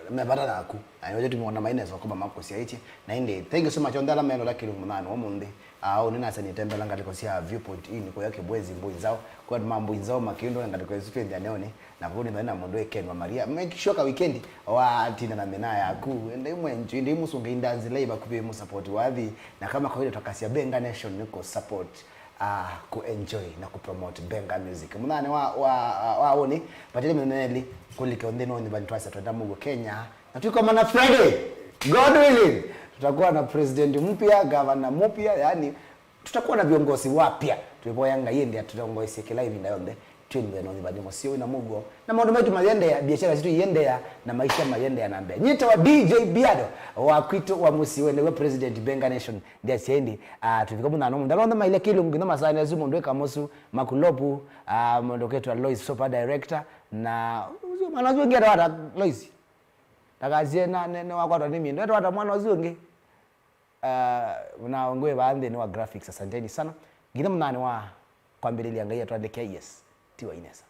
mebata naku ayoje tumeona maineza kwa makosi aichi na inde thank you so much ondala meno la kilungu mano omunde au nina sasa nitembela ngatiko sia viewpoint ini kwa yake Boyz mbunzao kwa mambo nzao makindo ngatiko weekend ya neone na kuni na mondo weekend wa Maria make sure ka weekend wa tina na mena yaku ende mwenju inde musunge indanzi leba kupe mu support wadhi na kama kawaida tutakasia Benga Nation niko support ku enjoy na ku promote Benga music munane waone patele meneli kulike ondeno ni bantwasa twenda mugo Kenya na tuko mana Friday God willing tutakuwa na president mpya governor mpya yani tutakuwa na viongozi wapya tulipo Yanga yende tutaongoza kila hivi na yonde twende na nibadimo sio na mugo na mambo yetu mayende ya biashara zetu yende ya na maisha mayende ya nambia nyita wa DJ Biado wa kwito wa musiwende wa president Benga Nation ndia siendi tulikuwa na nomu ndalonda maile kilungu na masana zumo ndweka mosu makulopu mondoketu wa Lois super director na manazo ngera wata Lois takazie na wakwata nimi ndio wata mwana wazunge unaongwe baadhi ni wa graphics asanteni sana ngine mnani wa kwambeleli angalia tuandike yes tiwa inesa